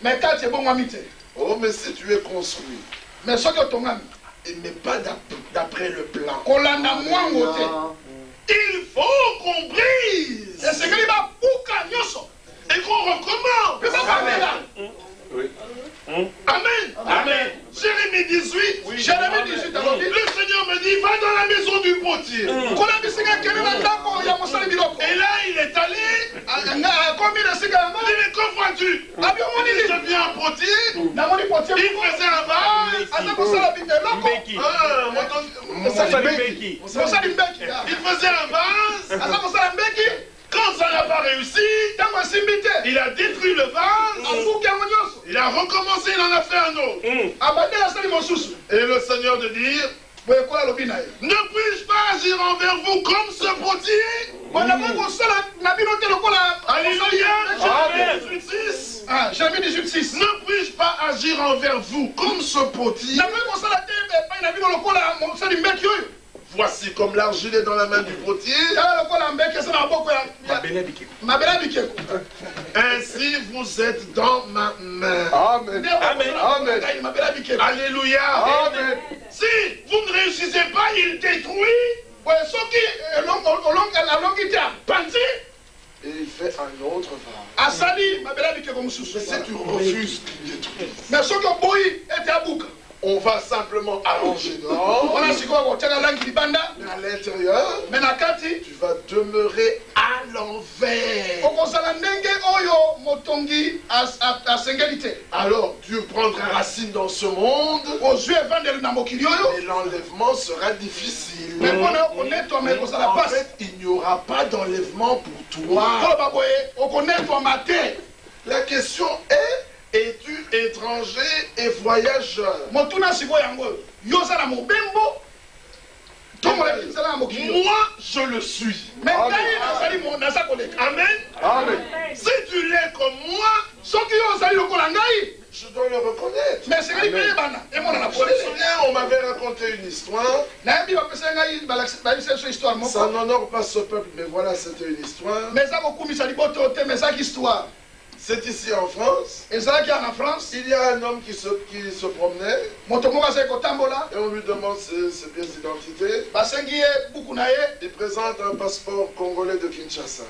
Speaker 2: Oh, mais si tu es construit, mais pas d'après le plan. Il faut qu'on brise et qu'on recommence. Oui. Amen. Amen. Jérémie 18. Oui. Jérémie 18. Alors, le Seigneur me dit, va dans la maison du potier. Et là, il est allé. Il dit, mais que vois-tu? Je viens un potier. Il faisait un vase. Il faisait un vase. Quand ça n'a pas réussi, il a détruit le vase, il a recommencé, il en a fait un autre. Et le Seigneur de dire, ne puis-je pas agir envers vous comme ce potier? Alléluia. Jérémie 18:6. Ne puis-je pas agir envers vous comme ce potier? Voici comme l'argile est dans la main du potier. Ainsi vous êtes dans ma main. Amen. Amen. Amen. Alléluia. Amen. Si vous ne réussissez pas, il détruit. Et il fait un autre vase. Mais si tu refuses qu'il détruise, on va simplement arranger dehors. Mais à l'intérieur, tu vas demeurer à l'envers. Alors Dieu prendra racine dans ce monde. Et l'enlèvement sera difficile. En fait, il n'y aura pas d'enlèvement pour toi. La question est, es-tu étranger et voyageur? Moi, je le suis. Amen. Amen. Amen. Si tu l'es comme moi, je dois le reconnaître. Mais je me souviens, on m'avait raconté une histoire. Ça n'honore pas ce peuple, mais voilà, c'était une histoire. C'est ici en France. Il y a un homme qui se promenait. Et on lui demande ses pièces d'identité. Il présente un passeport congolais de Kinshasa.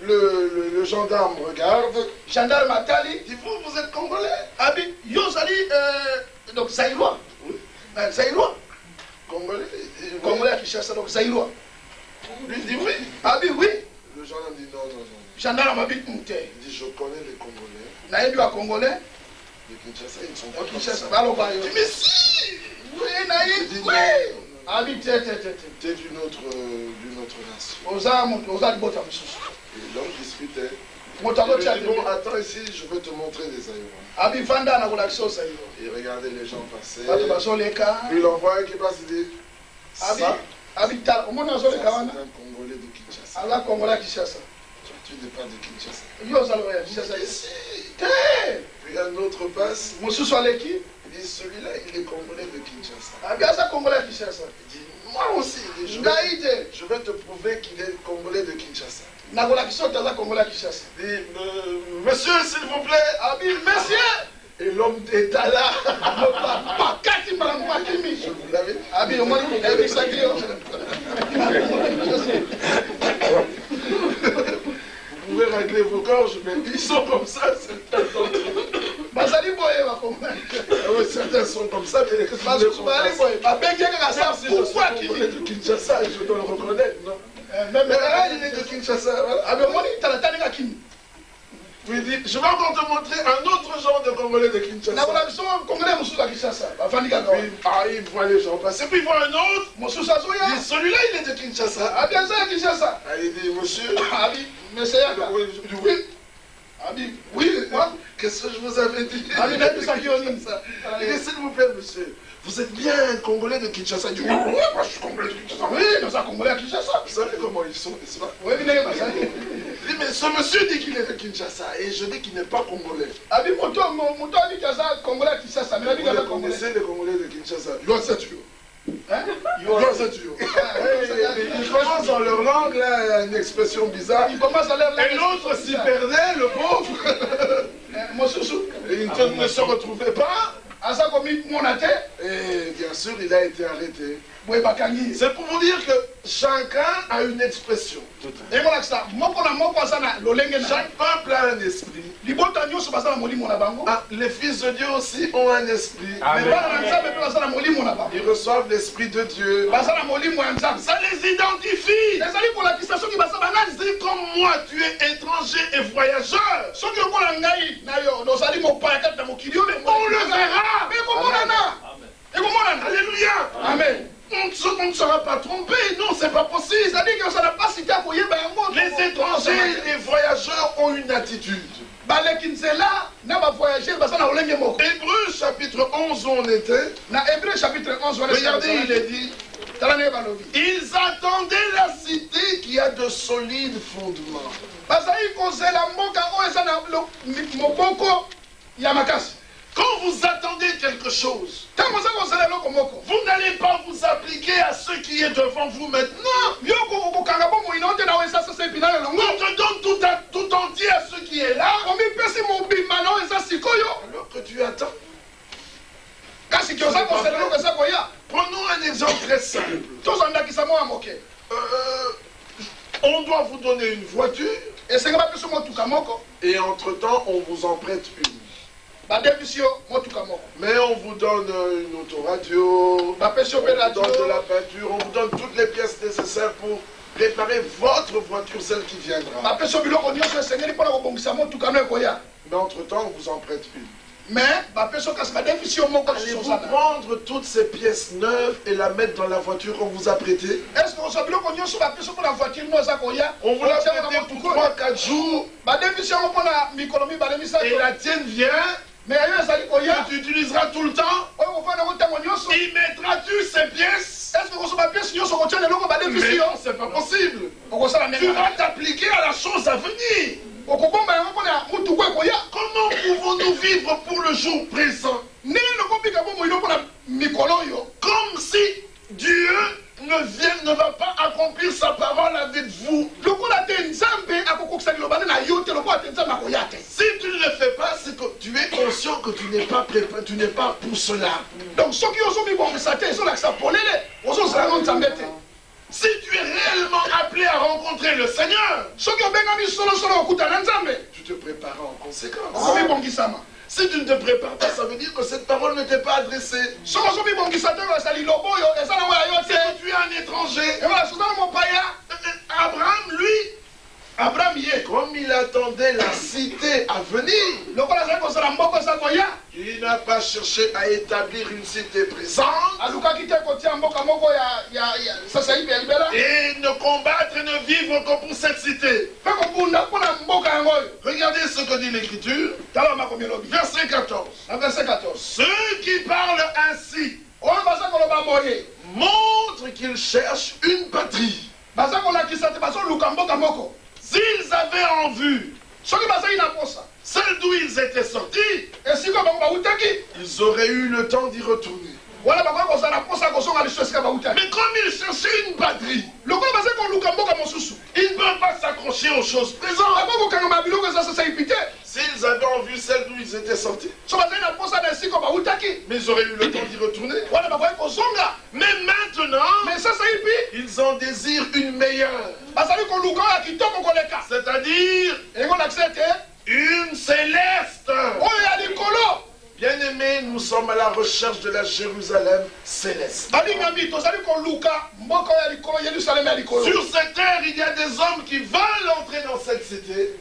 Speaker 2: Le gendarme regarde. Il dit, vous êtes congolais?
Speaker 4: Donc Zaïrois.
Speaker 2: Oui.
Speaker 4: Zaïrois.
Speaker 2: Congolais.
Speaker 4: Congolais à Kinshasa, donc Zaïrois.
Speaker 2: Lui dit oui.
Speaker 4: Oui.
Speaker 2: Le gendarme dit non.
Speaker 4: Gendarme m'a dit,
Speaker 2: il dit, je connais les Congolais.
Speaker 4: Congolais.
Speaker 2: Les Kinshasa, ils sont pas
Speaker 4: Kinshasa.
Speaker 2: Il dit, mais si.
Speaker 4: Oui.
Speaker 2: T'es d'une autre nation. Et l'homme discutait. Il dit, bon, attends ici, je veux te montrer des aéroports. Et regardez les gens passer. Puis l'envoyé qui passe, il dit, ça, c'est un Congolais de Kinshasa.
Speaker 4: Congolais Kinshasa.
Speaker 2: Tu
Speaker 3: tu n'es pas de Kinshasa.
Speaker 2: Ici.
Speaker 3: Puis un autre passe.
Speaker 2: Il dit,
Speaker 3: celui-là, il est congolais de Kinshasa.
Speaker 2: Il
Speaker 3: dit, moi aussi, je vais te prouver qu'il est congolais de Kinshasa.
Speaker 2: Il dit,
Speaker 3: monsieur, s'il vous plaît.
Speaker 2: Monsieur.
Speaker 3: Et l'homme d'État là.
Speaker 2: Je
Speaker 3: vous l'avais dit. Vous pouvez régler vos gorges, mais ils sont comme ça, certains d'entre eux. Certains sont comme ça, mais les autres sont comme ça. Si je suis congolais de Kinshasa, je dois le reconnaître, non? Mais là, il est de Kinshasa. Puis il dit, je vais encore te montrer un autre genre de Congolais de Kinshasa. Il voit les gens passer, puis il voit un autre. Il dit, celui-là, il est de Kinshasa. Il dit, monsieur. Oui, qu'est-ce que je vous avais dit? Il dit, s'il vous plaît, monsieur, vous êtes bien un Congolais de Kinshasa? Il dit, oui, moi je suis Congolais de Kinshasa.
Speaker 2: Oui, nous sommes Congolais de Kinshasa.
Speaker 3: Vous savez comment ils sont, n'est-ce pas?
Speaker 2: Oui,
Speaker 3: il dit, mais ce monsieur dit qu'il est de Kinshasa et je dis qu'il n'est pas Congolais.
Speaker 2: Vous
Speaker 3: connaissez les Congolais de Kinshasa? Ils commencent dans leur langue, là, une expression bizarre. Et l'autre s'y perdait, le pauvre. Et il ne se retrouvait pas. Et bien sûr, il a été arrêté. C'est pour vous dire que chacun a une expression. Chaque peuple a un esprit. Les fils de Dieu aussi ont un esprit. Ils reçoivent l'esprit de Dieu. Ça les identifie. C'est comme moi, tu es étranger et voyageur. On le verra. Alléluia.
Speaker 2: Amen.
Speaker 3: On ne sera pas trompé, non, c'est pas possible. Les étrangers et les voyageurs ont une attitude. Hébreux chapitre 11 où on était. Regardez, il est dit. Ils attendaient la cité qui a de solides fondements. Quand vous attendez quelque chose, vous n'allez pas vous appliquer à ce qui est devant vous maintenant. On te donne tout entier à ce qui est là. Alors que tu attends. Prenons un exemple très simple. On doit vous donner une voiture. Et entre-temps, on vous en prête une. Mais on vous donne une autoradio, on vous donne de la peinture, on vous donne toutes les pièces nécessaires pour réparer votre voiture, celle qui viendra. Mais entre-temps, on vous en prête une. Allez-vous prendre toutes ces pièces neuves et la mettre dans la voiture qu'on vous a prêtée? On vous l'a prêtée pour 3-4 jours. Et la tienne vient. Que tu utiliseras tout le temps. Y mettras-tu ces pièces? Mais non, c'est pas possible. Tu vas t'appliquer à la chose à venir. Comment pouvons-nous vivre pour le jour présent? Comme si Dieu ne va pas accomplir sa parole avec vous. Si tu ne le fais pas, c'est que tu es conscient que tu n'es pas préparé, tu n'es pas pour cela. Donc, si tu es réellement appelé à rencontrer le Seigneur, tu te prépares en conséquence. Si tu ne te prépares pas, ça veut dire que cette parole ne t'est pas adressée. Si tu es un étranger, Abraham, lui, comme il attendait la cité à venir, il n'a pas cherché à établir une cité présente et ne combattre et ne vivre que pour cette cité. Regardez ce que dit l'Écriture, verset 14. Ceux qui parlent ainsi montrent qu'ils cherchent une patrie.
Speaker 2: S'ils avaient en vue celle d'où ils étaient sortis, ils auraient eu le temps d'y retourner. Mais comme ils cherchaient une patrie, ils ne peuvent pas s'accrocher aux choses présentes. S'ils avaient en vue celle d'où ils étaient sortis, mais ils auraient eu le temps d'y retourner. Mais maintenant, ils en désirent une meilleure. C'est-à-dire une céleste. Bien-aimés, nous sommes à la recherche de la Jérusalem céleste. Sur cette terre, il y a des hommes qui veulent entrer dans cette cité.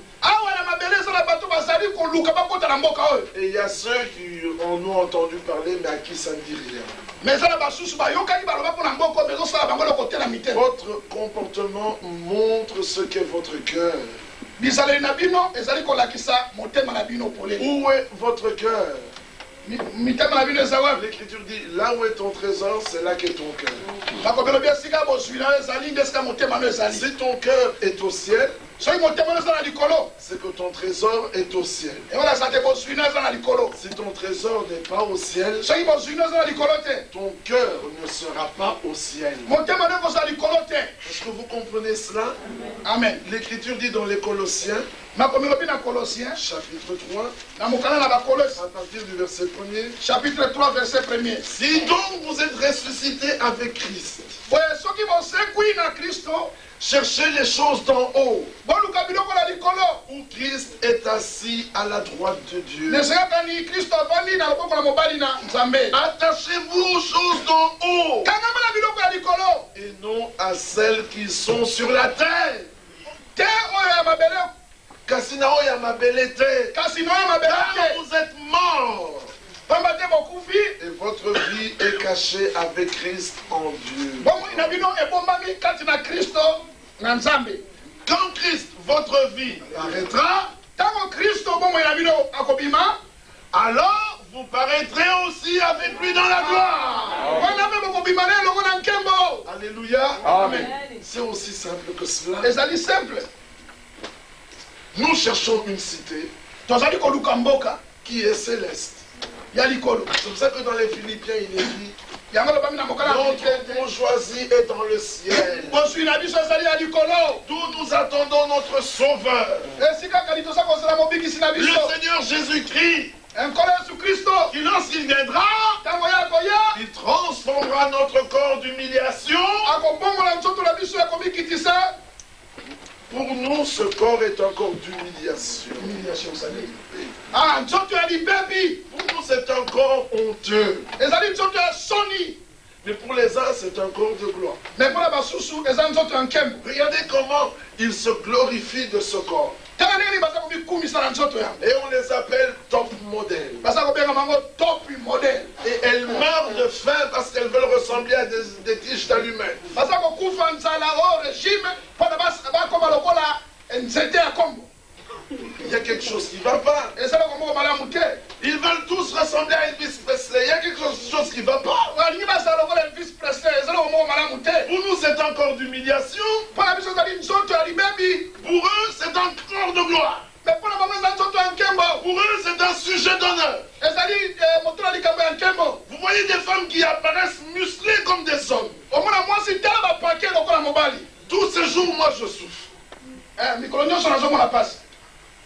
Speaker 2: Et il y a ceux qui en ont entendu parler, mais à qui ça ne dit rien. Votre comportement montre ce qu'est votre cœur. Où est votre cœur? L'Écriture dit, là où est ton trésor, c'est là qu'est ton cœur. Si ton cœur est au ciel, c'est que ton trésor est au ciel. Si ton trésor n'est pas au ciel, ton cœur ne sera pas au ciel. Est-ce que vous comprenez cela? Amen. L'Écriture dit dans les Colossiens, chapitre 3, à partir du verset 1er, chapitre 3, verset 1er. Si donc vous êtes ressuscités avec Christ, cherchez les choses d'en haut, où Christ est assis à la droite de Dieu. Attachez-vous aux choses d'en haut et non à celles qui sont sur la terre. Car vous êtes morts et votre vie est cachée avec Christ en Dieu. Quand Christ, votre vie, arrêtera, alors vous paraîtrez aussi avec lui dans la gloire. Alléluia. Amen. C'est aussi simple que cela. Nous cherchons une cité qui est céleste. C'est pour ça que dans les Philippiens, il est dit, notre bourgeoisie est dans le ciel. D'où nous attendons notre Sauveur, le Seigneur Jésus-Christ, qui lorsqu'il viendra, il transformera notre corps d'humiliation. Pour nous, ce corps est un corps d'humiliation. Pour nous, c'est un corps honteux. Mais pour les uns, c'est un corps de gloire. Regardez comment ils se glorifient de ce corps. Et on les appelle top modèles. Et elles meurent de faim parce qu'elles veulent ressembler à des tiges d'allumettes. Il y a quelque chose qui ne va pas. Ils veulent tous ressembler à Elvis Presley. Il y a quelque chose qui ne va pas. Pour nous, c'est un corps d'humiliation. Pour eux, c'est un corps de gloire. Pour eux, c'est un sujet d'honneur. Vous voyez des femmes qui apparaissent musclées comme des hommes. Tous ces jours, moi, je souffre.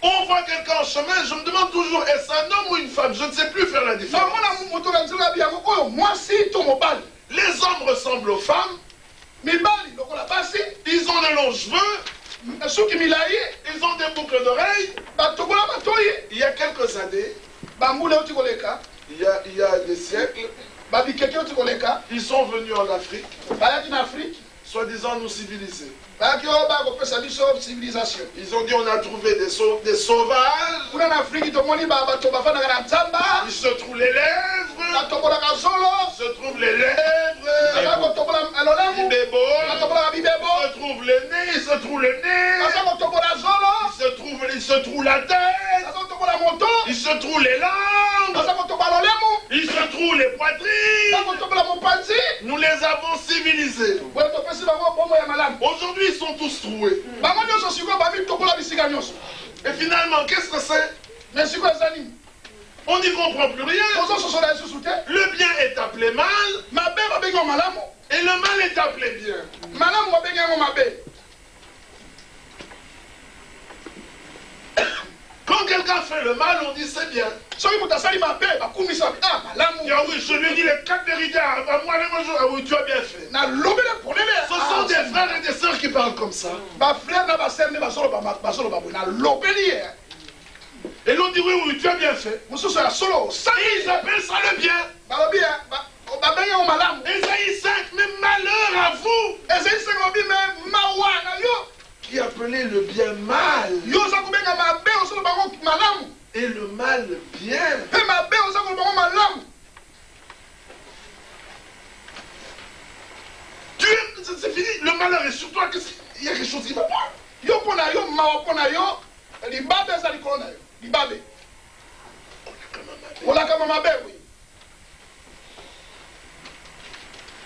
Speaker 2: On voit quelqu'un en chemin, je me demande toujours, est-ce un homme ou une femme? Je ne sais plus faire la différence. Les hommes ressemblent aux femmes. Ils ont de longs cheveux. Ils ont des boucles d'oreilles. Il y a quelques années, il y a des siècles, ils sont venus en Afrique, soi-disant nous civiliser. Ils ont dit on a trouvé des sauvages. Il se trouve les lèvres. Il se trouve les lèvres. Il se trouve le nez. Il se trouve le nez. Il se trouve la tête. Il se trouve les langues. Il se
Speaker 3: trou, les poitrines, nous les avons civilisés. Aujourd'hui, ils sont tous troués. Et finalement, qu'est-ce que c'est? On n'y comprend plus rien. Le bien est appelé mal, et le mal est appelé bien. Quand quelqu'un fait le mal, on dit c'est bien. Ah oui, je lui dis les 4 vérités à moi, ah oui, tu as bien fait. Ce sont des frères et des sœurs qui parlent comme ça. Et l'on dit oui, oui, tu as bien fait. Et ils appellent ça le bien. Ésaïe 5, mais malheur à vous qui appelez le bien mal et le mal bien. C'est fini, le malheur est sur toi. Il y a quelque chose qui va pas.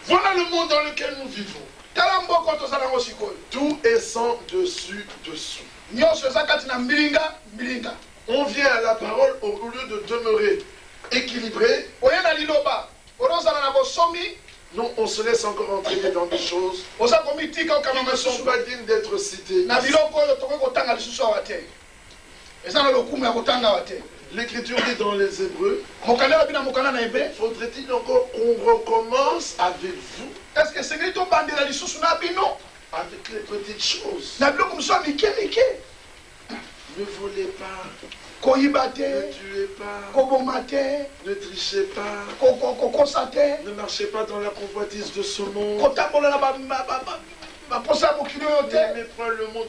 Speaker 3: Voilà le monde dans lequel nous vivons. Tout est sans dessus dessous. On vient à la parole au lieu de demeurer équilibré. Non, on se laisse encore entraîner dans des choses qui ne sont pas dignes d'être citées. L'Écriture dit dans les Hébreux, faudrait-il encore qu'on recommence avec vous? Avec les petites choses. Ne volez pas. Ne tuez pas. Ne trichez pas. Ne marchez pas dans la convoitise de ce monde. N'aimez pas le monde.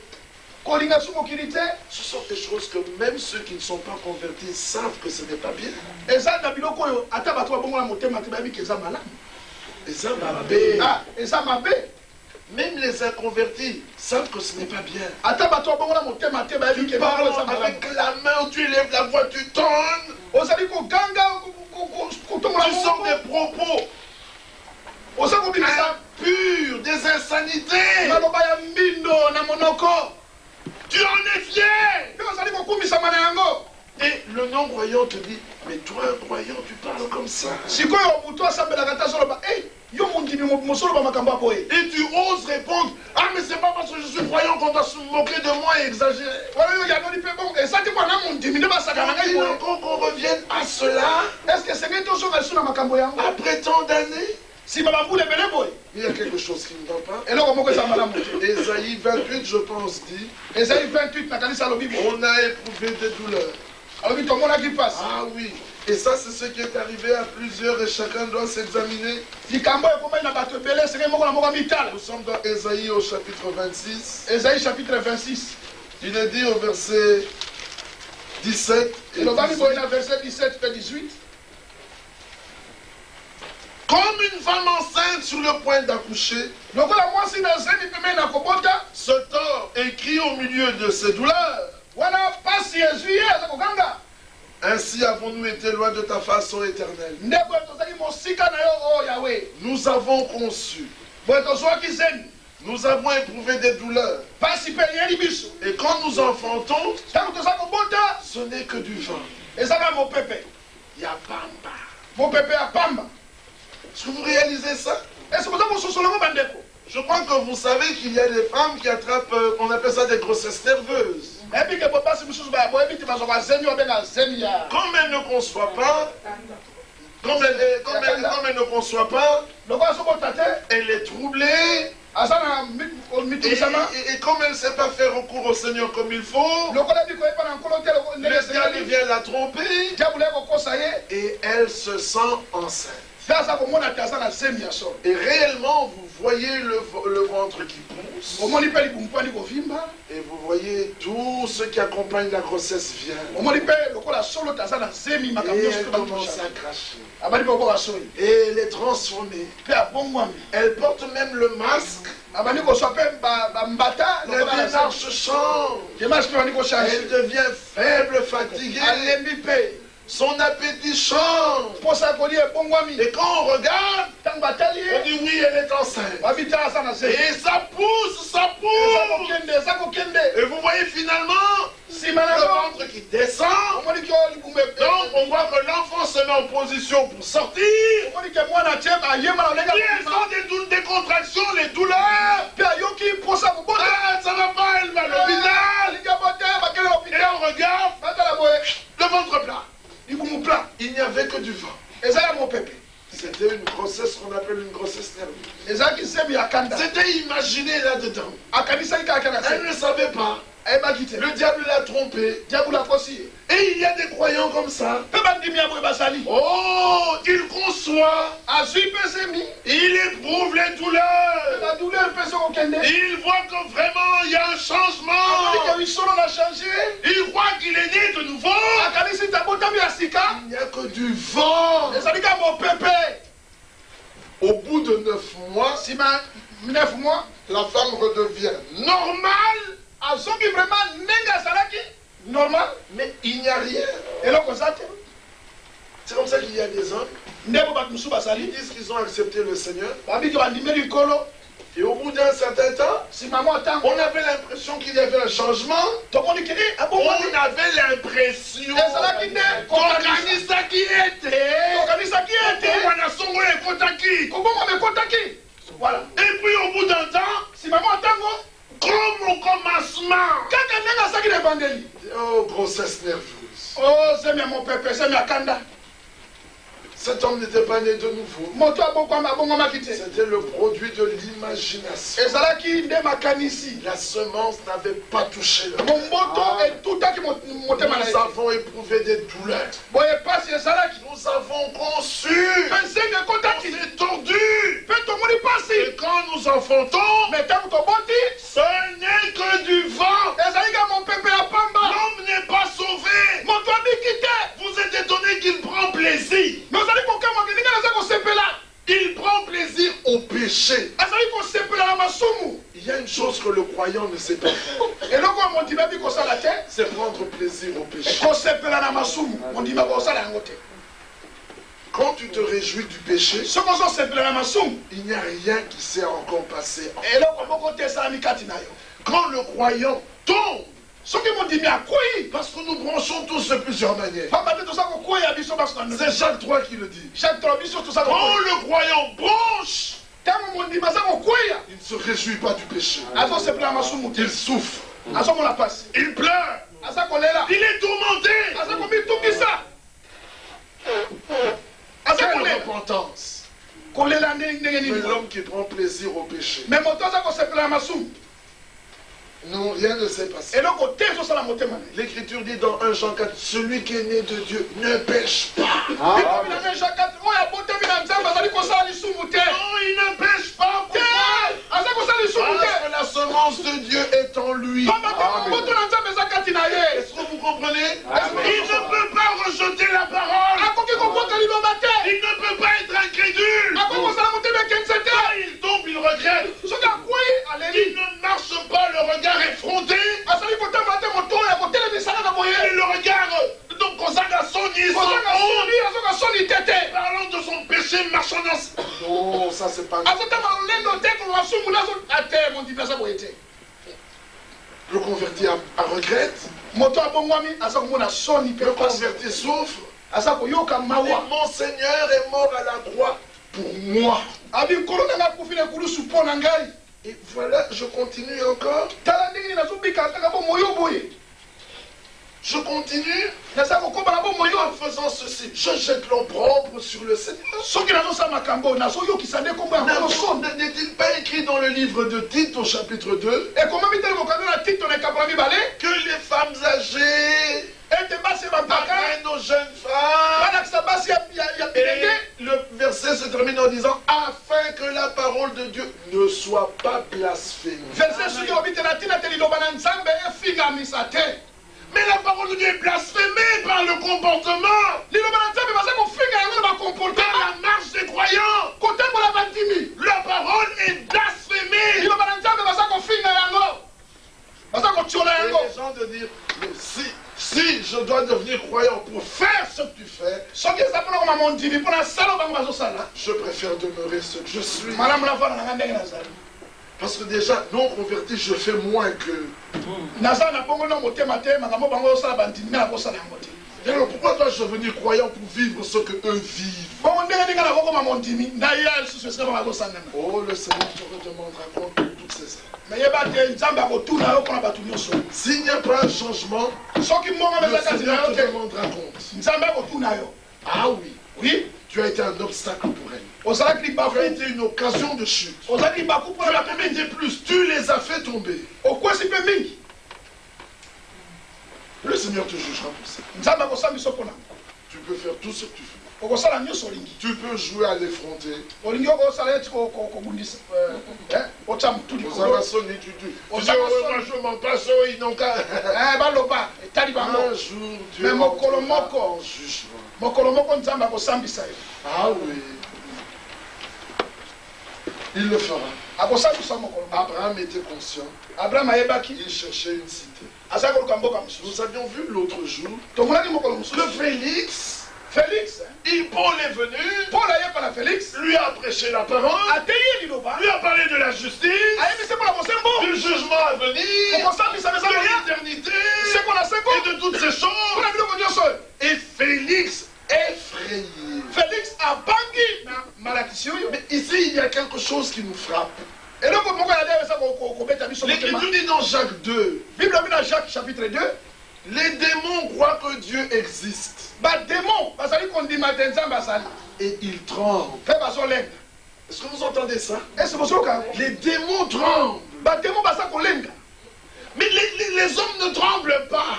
Speaker 3: Ce sont des choses que même ceux qui ne sont pas convertis savent que ce n'est pas bien. Même les inconvertis savent que ce n'est pas bien. Tu parles avec la main, tu lèves la voix, tu tonnes. Tu sors des propos impurs, des insanités. Tu en es fier. Et le non-croyant te dit, mais toi, un croyant, tu parles comme ça. Et tu oses répondre, ah mais c'est pas parce que je suis croyant qu'on doit se moquer de moi et exagérer. Il faut qu'on revienne à cela. Après tant d'années, il y a quelque chose qui ne va pas. Ésaïe 28, je pense, dit, on a éprouvé des douleurs. Ah oui. Et ça, c'est ce qui est arrivé à plusieurs et chacun doit s'examiner. Nous sommes dans Ésaïe au chapitre 26. Il est dit au verset 17 et 18. Comme une femme enceinte sur le point d'accoucher, se tord et crie au milieu de ses douleurs. Ainsi avons-nous été loin de ta face, ô Éternel. Nous avons conçu. Nous avons éprouvé des douleurs. Et quand nous enfantons, ce n'est que du vin. Il y a Bamba. Est-ce que vous réalisez ça? Je crois que vous savez qu'il y a des femmes qui attrapent, on appelle ça des grossesses nerveuses. Comme elle ne conçoit pas, elle est troublée. Et comme elle ne sait pas faire recours au Seigneur comme il faut, le diable vient la tromper et elle se sent enceinte. Et réellement, vous voyez le ventre qui pousse. Et vous voyez tout ce qui accompagne la grossesse vient. Et elle commence à cracher. Et elle est transformée. Elle porte même le masque. La démarche change. Elle devient faible, fatiguée.
Speaker 2: son appétit change. Et quand on regarde, on dit oui, elle est enceinte. Et ça pousse, ça pousse. Et vous voyez finalement le ventre qui descend. Donc on voit que l'enfant se met en position pour sortir. Et elles ont des contractions, les douleurs. Ça va pas, elle va à l'hôpital. Et on regarde le ventre plat. Il n'y avait que du vent. C'était une grossesse qu'on appelle une grossesse nerveuse. C'était imaginé là-dedans. Elle ne savait pas. Le diable l'a trompé. Et il y a des croyants comme ça. Oh, il conçoit. Il éprouve les douleurs. Il voit que vraiment il y a un changement. Il croit qu'il est né de nouveau. Il n'y a que du vent. Au bout de 9 mois, la femme redevient normale. Normal, mais il n'y a rien. C'est comme ça qu'il y a des hommes qui disent qu'ils ont accepté le Seigneur. Et au bout d'un certain temps, on avait l'impression qu'il y avait un changement. On avait l'impression voilà. Et puis au bout d'un temps, comme au commencement. Oh, grossesse nerveuse.
Speaker 4: Oh, c'est mon pépé, c'est ma kanda.
Speaker 2: Cet homme n'était pas né de nouveau. C'était le produit de l'imagination. La semence n'avait pas touché le cœur. Nous avons éprouvé des douleurs. Nous avons conçu. On s'est tordu. Et quand nous enfantons, ce n'est que du vent. L'homme n'est pas sauvé. Vous êtes étonné qu'il prend plaisir. Il prend plaisir au péché. Il y a une chose que le croyant ne sait pas faire. C'est prendre plaisir au péché. Quand tu te réjouis du péché, il n'y a rien qui s'est encore passé. Quand le croyant tombe, parce que nous branchons tous de plusieurs manières. C'est Jacques 3 qui le dit. Quand le croyant branche, il ne se réjouit pas du péché. Il souffre. Il pleure. Il est tourmenté. Quelle repentance. Mais l'homme qui prend plaisir au péché. Non, rien ne s'est passé. L'Écriture dit dans 1 Jean 4, celui qui est né de Dieu ne pêche pas. Non, il ne pêche pas. Parce que la semence de Dieu est en lui. Est-ce que vous comprenez? Il ne peut pas rejeter la parole. Il ne peut pas être incrédule. Quand il tombe, il regrette. Il ne marche pas le regard effronté. Il le regarde. Donc, parlant de son péché marchant dans... Oh, ça c'est pas... Le converti regrette. Le converti souffre. Et mon Seigneur est mort à la croix pour moi. Et voilà, je continue encore. Je continue en faisant ceci. Je jette l'opprobre sur le Seigneur. N'est-il pas écrit dans le livre de Tite au chapitre 2 que les femmes âgées amènent nos jeunes femmes, et le verset se termine en disant afin que la parole de Dieu ne soit pas blasphémée. Mais la parole de Dieu est blasphémée par le comportement, par la marche des croyants. La parole est blasphémée. Et les gens de dire, mais si Si je dois devenir croyant pour faire ce que tu fais, je préfère demeurer ce que je suis. Parce que déjà, non converti, je fais moins que. Alors pourquoi dois-je devenir croyant pour vivre ce que eux vivent? Oh, le Seigneur te redemandera compte de toutes ces heures. S'il n'y a pas un changement, le Seigneur te demandera compte. Ah oui, oui, tu as été un obstacle pour elle. Tu as été une occasion de chute. Tu as commis plus, tu les as fait tomber. Le Seigneur te jugera pour ça. Tu peux faire tout ce que tu fais. Tu peux jouer à l'effronter. Tu dis, moi je m'en passe, ils n'ont qu'à. Un jour, Dieu en jugement. Ah oui. Il le fera. Abraham était conscient. Il cherchait une cité. Nous avions vu l'autre jour que Félix, Paul est venu, lui a prêché la parole, lui a parlé de la justice, du jugement à venir, de l'éternité, et de toutes ces choses. Et Félix effrayé.
Speaker 4: Félix a bangi.
Speaker 2: Mais ici, il y a quelque chose qui nous frappe. L'Écriture dit dans Jacques 2,
Speaker 4: Jacques chapitre 2,
Speaker 2: les démons croient que Dieu existe. Et ils tremblent. Est-ce que vous entendez ça? Les démons tremblent. Mais les hommes ne tremblent pas.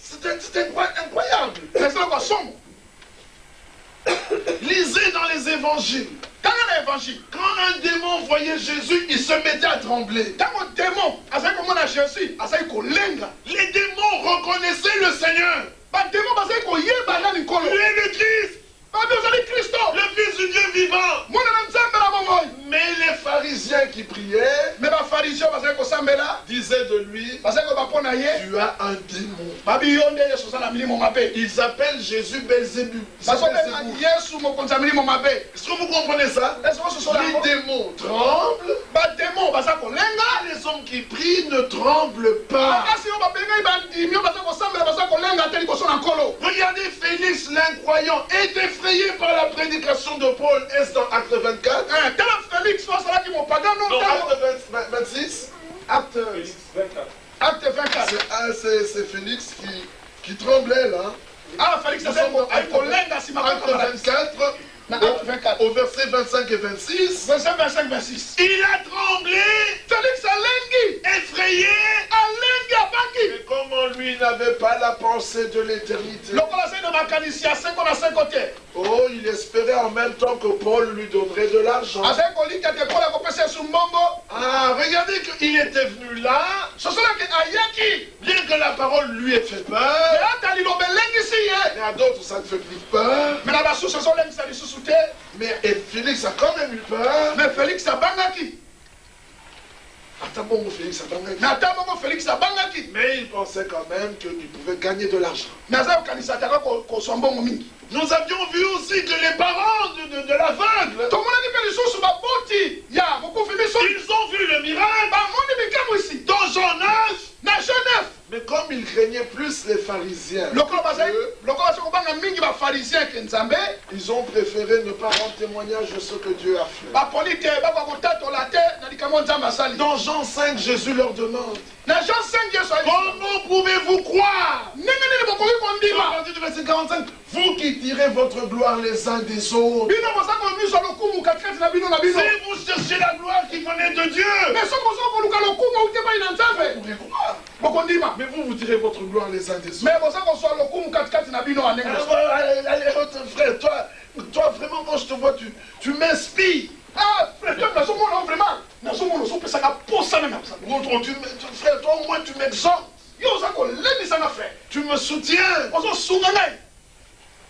Speaker 2: C'est incroyable. Lisez dans les évangiles. Quand un démon voyait Jésus, il se mettait à trembler. Les démons reconnaissaient le Seigneur. Lui est le Christ. Le Fils du Dieu vivant. Mais les pharisiens qui priaient disaient de lui, tu as un démon. Ils appellent Jésus Belzébub. Est-ce que vous comprenez ça? Les démons tremblent. Les hommes qui prient ne tremblent pas. Regardez Félix l'incroyant est effrayé par la prédication de Paul. Est-ce dans Acte 24?
Speaker 4: Donc
Speaker 2: Acte 26?
Speaker 4: Acte 24.
Speaker 2: C'est Félix qui tremblait là.
Speaker 4: Ah, Félix,
Speaker 2: Acte 24, au verset 25 et 26.
Speaker 4: Verset 25-26.
Speaker 2: Il a tremblé.
Speaker 4: Félix a lengi.
Speaker 2: Effrayé. Mais comment lui n'avait pas la pensée de l'éternité? Oh, il espérait en même temps que Paul lui donnerait de l'argent. Ah, regardez qu'il était venu là. Bien que la parole lui ait fait peur. Mais à d'autres ça ne fait plus peur. Mais Félix a quand même eu peur.
Speaker 4: Mais Félix a bangaki.
Speaker 2: Mais il pensait quand même qu'il pouvait gagner de l'argent. Nous avions vu aussi que les parents de l'aveugle, ils ont vu le miracle dans Jean 9. Mais comme ils craignaient plus les pharisiens, ils ont préféré ne pas rendre témoignage de ce que Dieu a fait. Dans Jean 5, Jésus leur demande, comment pouvez-vous croire? À partir du verset 45, vous qui tirez votre gloire les uns des autres. Si vous cherchez la gloire qui venait de Dieu, vous pouvez croire. Mais vous tirez votre gloire les uns des autres. Allez, frère, toi vraiment quand je te vois, tu m'inspires.
Speaker 4: Ah, frère, toi vraiment.
Speaker 2: Frère, toi au moins tu m'exhortes. Tu me soutiens.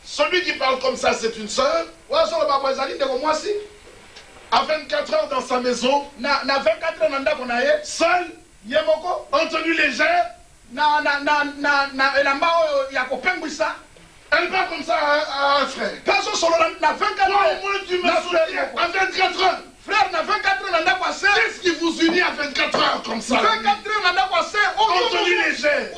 Speaker 2: Celui qui parle comme ça, c'est une sœur. À 24 heures dans sa maison, seule. en tenue légère. Elle va comme ça à un frère. Au moins tu me soutiens à 24 heures.
Speaker 4: Frère, na 24 heures,
Speaker 2: qu'est-ce qui vous unit à 24 heures comme ça?
Speaker 4: 24 heures,
Speaker 2: en tenue légère.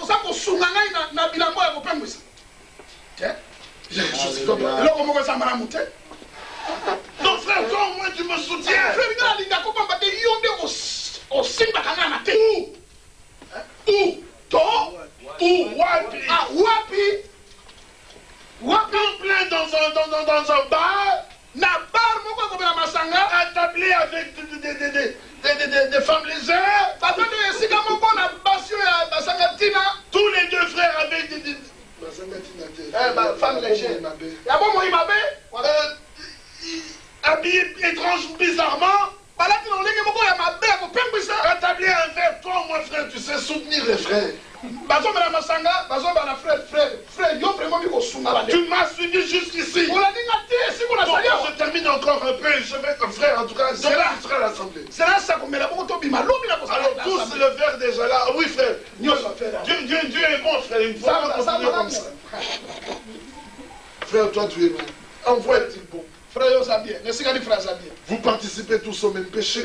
Speaker 2: Non frère, toi au moins tu me soutiens. Où plein dans un bar. Attablé avec des femmes légères. Tous les deux frères avec des
Speaker 4: femmes légères.
Speaker 2: Habillés étrange, bizarrement. Attablé un verre, toi moi frère, tu sais soutenir les frères. Tu m'as suivi jusqu'ici. Donc, je termine encore un peu. Je vais comme frère, en tout cas, demain tu seras à l'assemblée. Alors tous le verre déjà là. Oui frère. Dieu est bon frère. Il faut continuer comme ça. Frère, toi tu es bon. Envoie-t-il bon. Vous participez tous au même péché.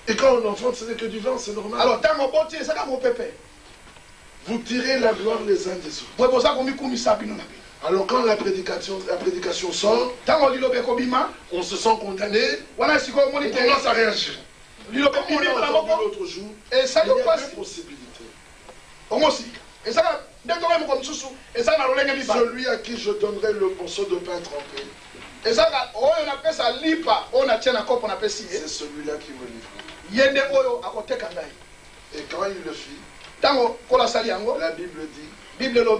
Speaker 2: Et quand on enfante, ce n'est que du vent, c'est normal.
Speaker 4: Alors,
Speaker 2: vous tirez la gloire les uns des autres. Alors quand la prédication sort, on se sent condamné, on commence à réagir. Comme on l'a entendu l'autre jour, il y a deux possibilités. Celui à qui je donnerai le morceau de pain trempé, c'est celui-là qui me livre. Et quand il le fit, la Bible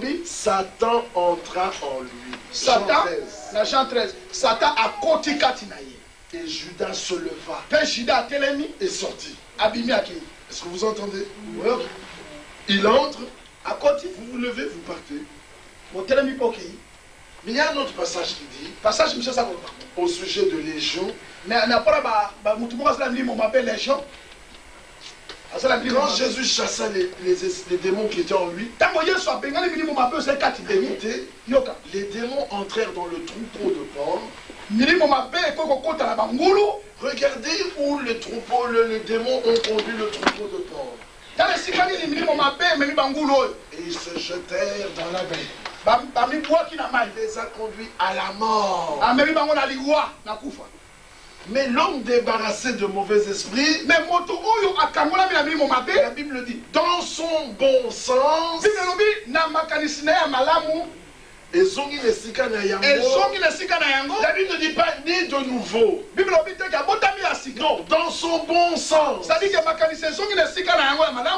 Speaker 2: dit, Satan entra en lui.
Speaker 4: Jean 13. Satan a côté katina.
Speaker 2: Et Judas se leva et sortit. Est-ce que vous entendez? Il entre, vous vous levez, vous partez. Mais il y a un autre passage qui dit, au sujet de Légion, quand Jésus chassa les démons qui étaient en lui, écoutez, les démons entrèrent dans le troupeau de porcs. Regardez où le démon ont conduit le troupeau de porcs. Et ils se jetèrent dans la baie. Il les a conduits à la mort. Mais l'homme débarrassé de mauvais esprits, la Bible dit, dans son bon sens, la Bible ne dit pas né de nouveau. Non, dans son bon sens.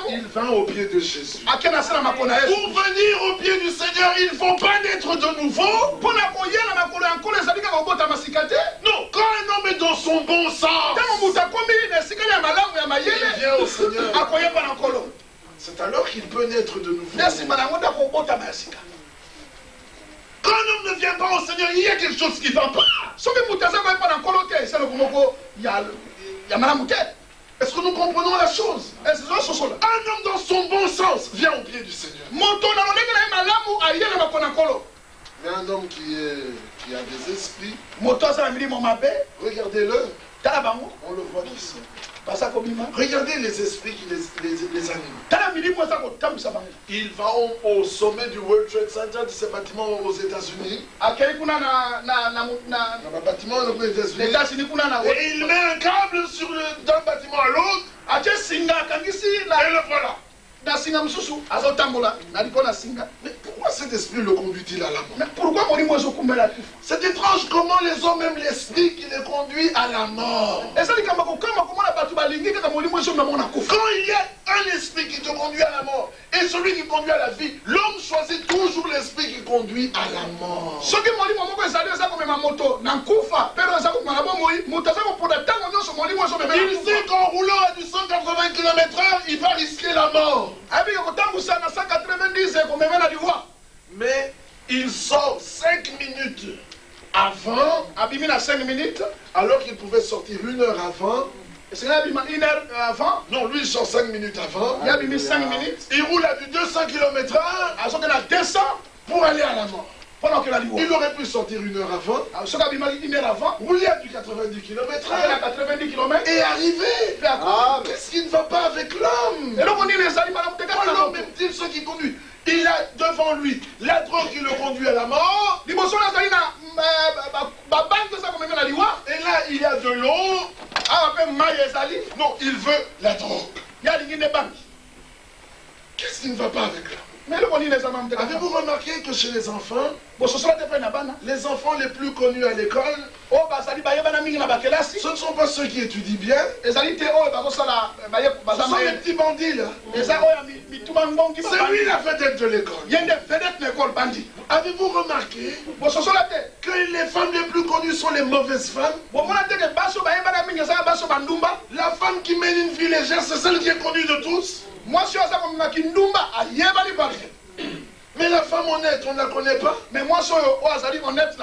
Speaker 2: Il vint au pied de Jésus. Pour venir au pied du Seigneur, il ne faut pas naître de nouveau. Non, quand un homme est dans son bon sens, il vient au Seigneur. C'est alors qu'il peut naître de nouveau. Quand un homme ne vient pas au Seigneur, il y a quelque chose qui ne va pas. Est-ce que nous comprenons la chose? Un homme dans son bon sens vient au pied du Seigneur. Mais un homme qui a des esprits, regardez-le, on le voit qui sont. Regardez les esprits qui les animent. Il va au sommet du World Trade Center, de ce bâtiment aux États-Unis. Et il met un câble d'un bâtiment à l'autre. Et le voilà. Mais pourquoi cet esprit le conduit-il à la mort? C'est étrange comment les hommes aiment l'esprit qui les conduit à la mort. Quand il y a un esprit qui te conduit à la mort et celui qui conduit à la vie, l'homme choisit toujours l'esprit qui conduit à la mort. Il sait qu'en roulant à du 180 km/h, il va risquer la mort. Mais il sort 5 minutes avant,
Speaker 4: abimi na 5 minutes,
Speaker 2: alors qu'il pouvait sortir 1 heure avant.
Speaker 4: C'est là 1 heure avant.
Speaker 2: Non, lui il sort 5 minutes avant.
Speaker 4: Il a abimi 5 minutes.
Speaker 2: Il roule à du 200 km/h.
Speaker 4: À ce que la 200
Speaker 2: pour aller à la mort.
Speaker 4: Pendant que la ligne.
Speaker 2: Il aurait pu sortir 1 heure avant.
Speaker 4: À ce qu'abimi 1 heure avant.
Speaker 2: Rouler à du 90 km/h.
Speaker 4: À 90 km.
Speaker 2: Et arriver. Qu'est-ce qui ne va pas avec l'homme?
Speaker 4: Et donc on dit les animaux.
Speaker 2: L'homme même-t-il ce qui conduit? Il a devant lui la drogue qui le conduit à la mort. Et là, il y a de l'eau. Non, il veut la drogue. Qu'est-ce qui ne va pas avec l'homme? Avez-vous remarqué que chez les enfants, les enfants les plus connus à l'école, ce ne sont pas ceux qui étudient bien, ce sont les petits bandits là. C'est lui la vedette de l'école. Avez-vous remarqué que les femmes les plus connues sont les mauvaises femmes? La femme qui mène une vie légère, c'est celle qui est connue de tous. Mais la femme honnête, on ne la connaît pas.
Speaker 4: Mais moi, je suis honnête.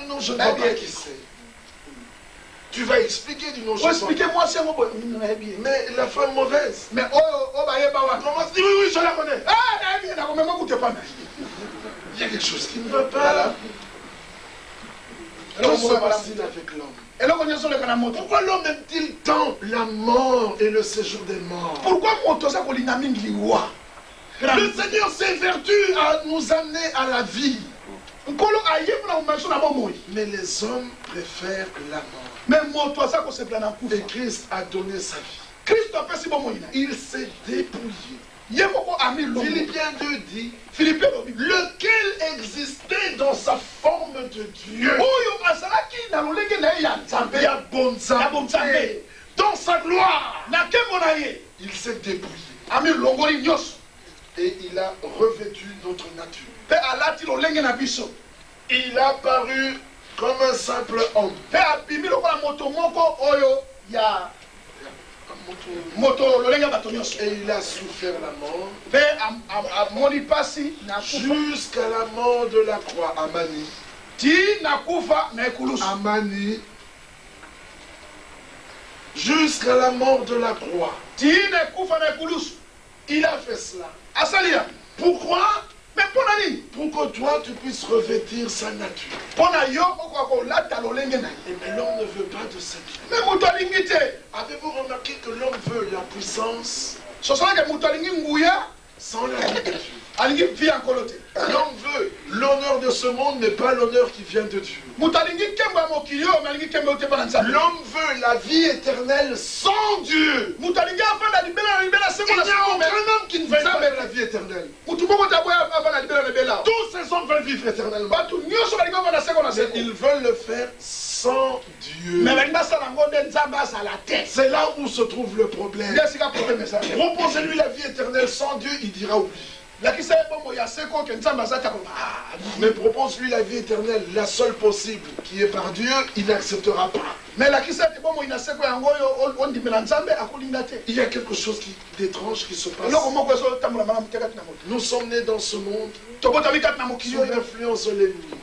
Speaker 2: Non, je ne sais pas qui c'est. Tu vas expliquer du nom.
Speaker 4: Expliquez-moi, c'est moi.
Speaker 2: Mais la femme mauvaise.
Speaker 4: Mais
Speaker 2: comment se dit? Oui, je la connais. Il y a quelque chose qui ne va pas là. Que se passe-t-il avec l'homme? Pourquoi l'homme aime-t-il tant la mort et le séjour des morts?
Speaker 4: Pourquoi
Speaker 2: le Seigneur s'évertue à nous amener à la vie. Mais les hommes préfèrent la mort. Et Christ a donné sa vie. Il s'est dépouillé. Philippiens 2 dit, lequel existait dans sa forme de Dieu. Dans sa gloire. Il s'est dépouillé. Et il a revêtu notre nature. Il a paru comme un simple homme. Et il a souffert la mort jusqu'à la mort de la croix. Amani. Jusqu'à la mort de la croix. Il a fait cela. Pourquoi? Pour que toi tu puisses revêtir sa nature. Mais l'homme ne veut pas de cette vie. Avez-vous remarqué que l'homme veut la puissance sans la vie de Dieu? L'homme veut l'honneur de ce monde, mais pas l'honneur qui vient de Dieu. L'homme veut la vie éternelle sans Dieu. Il n'y a aucun homme qui ne veut pas la vie éternelle. Tous ces hommes veulent vivre éternellement. Mais ils veulent le faire sans Dieu. C'est là où se trouve le problème. Proposez-lui la vie éternelle sans Dieu, il dira oui. Mais propose-lui la vie éternelle, la seule possible, qui est par Dieu, il n'acceptera pas. Il y a quelque chose d'étrange qui se passe. Nous sommes nés dans ce monde sous l'influence de l'ennemi.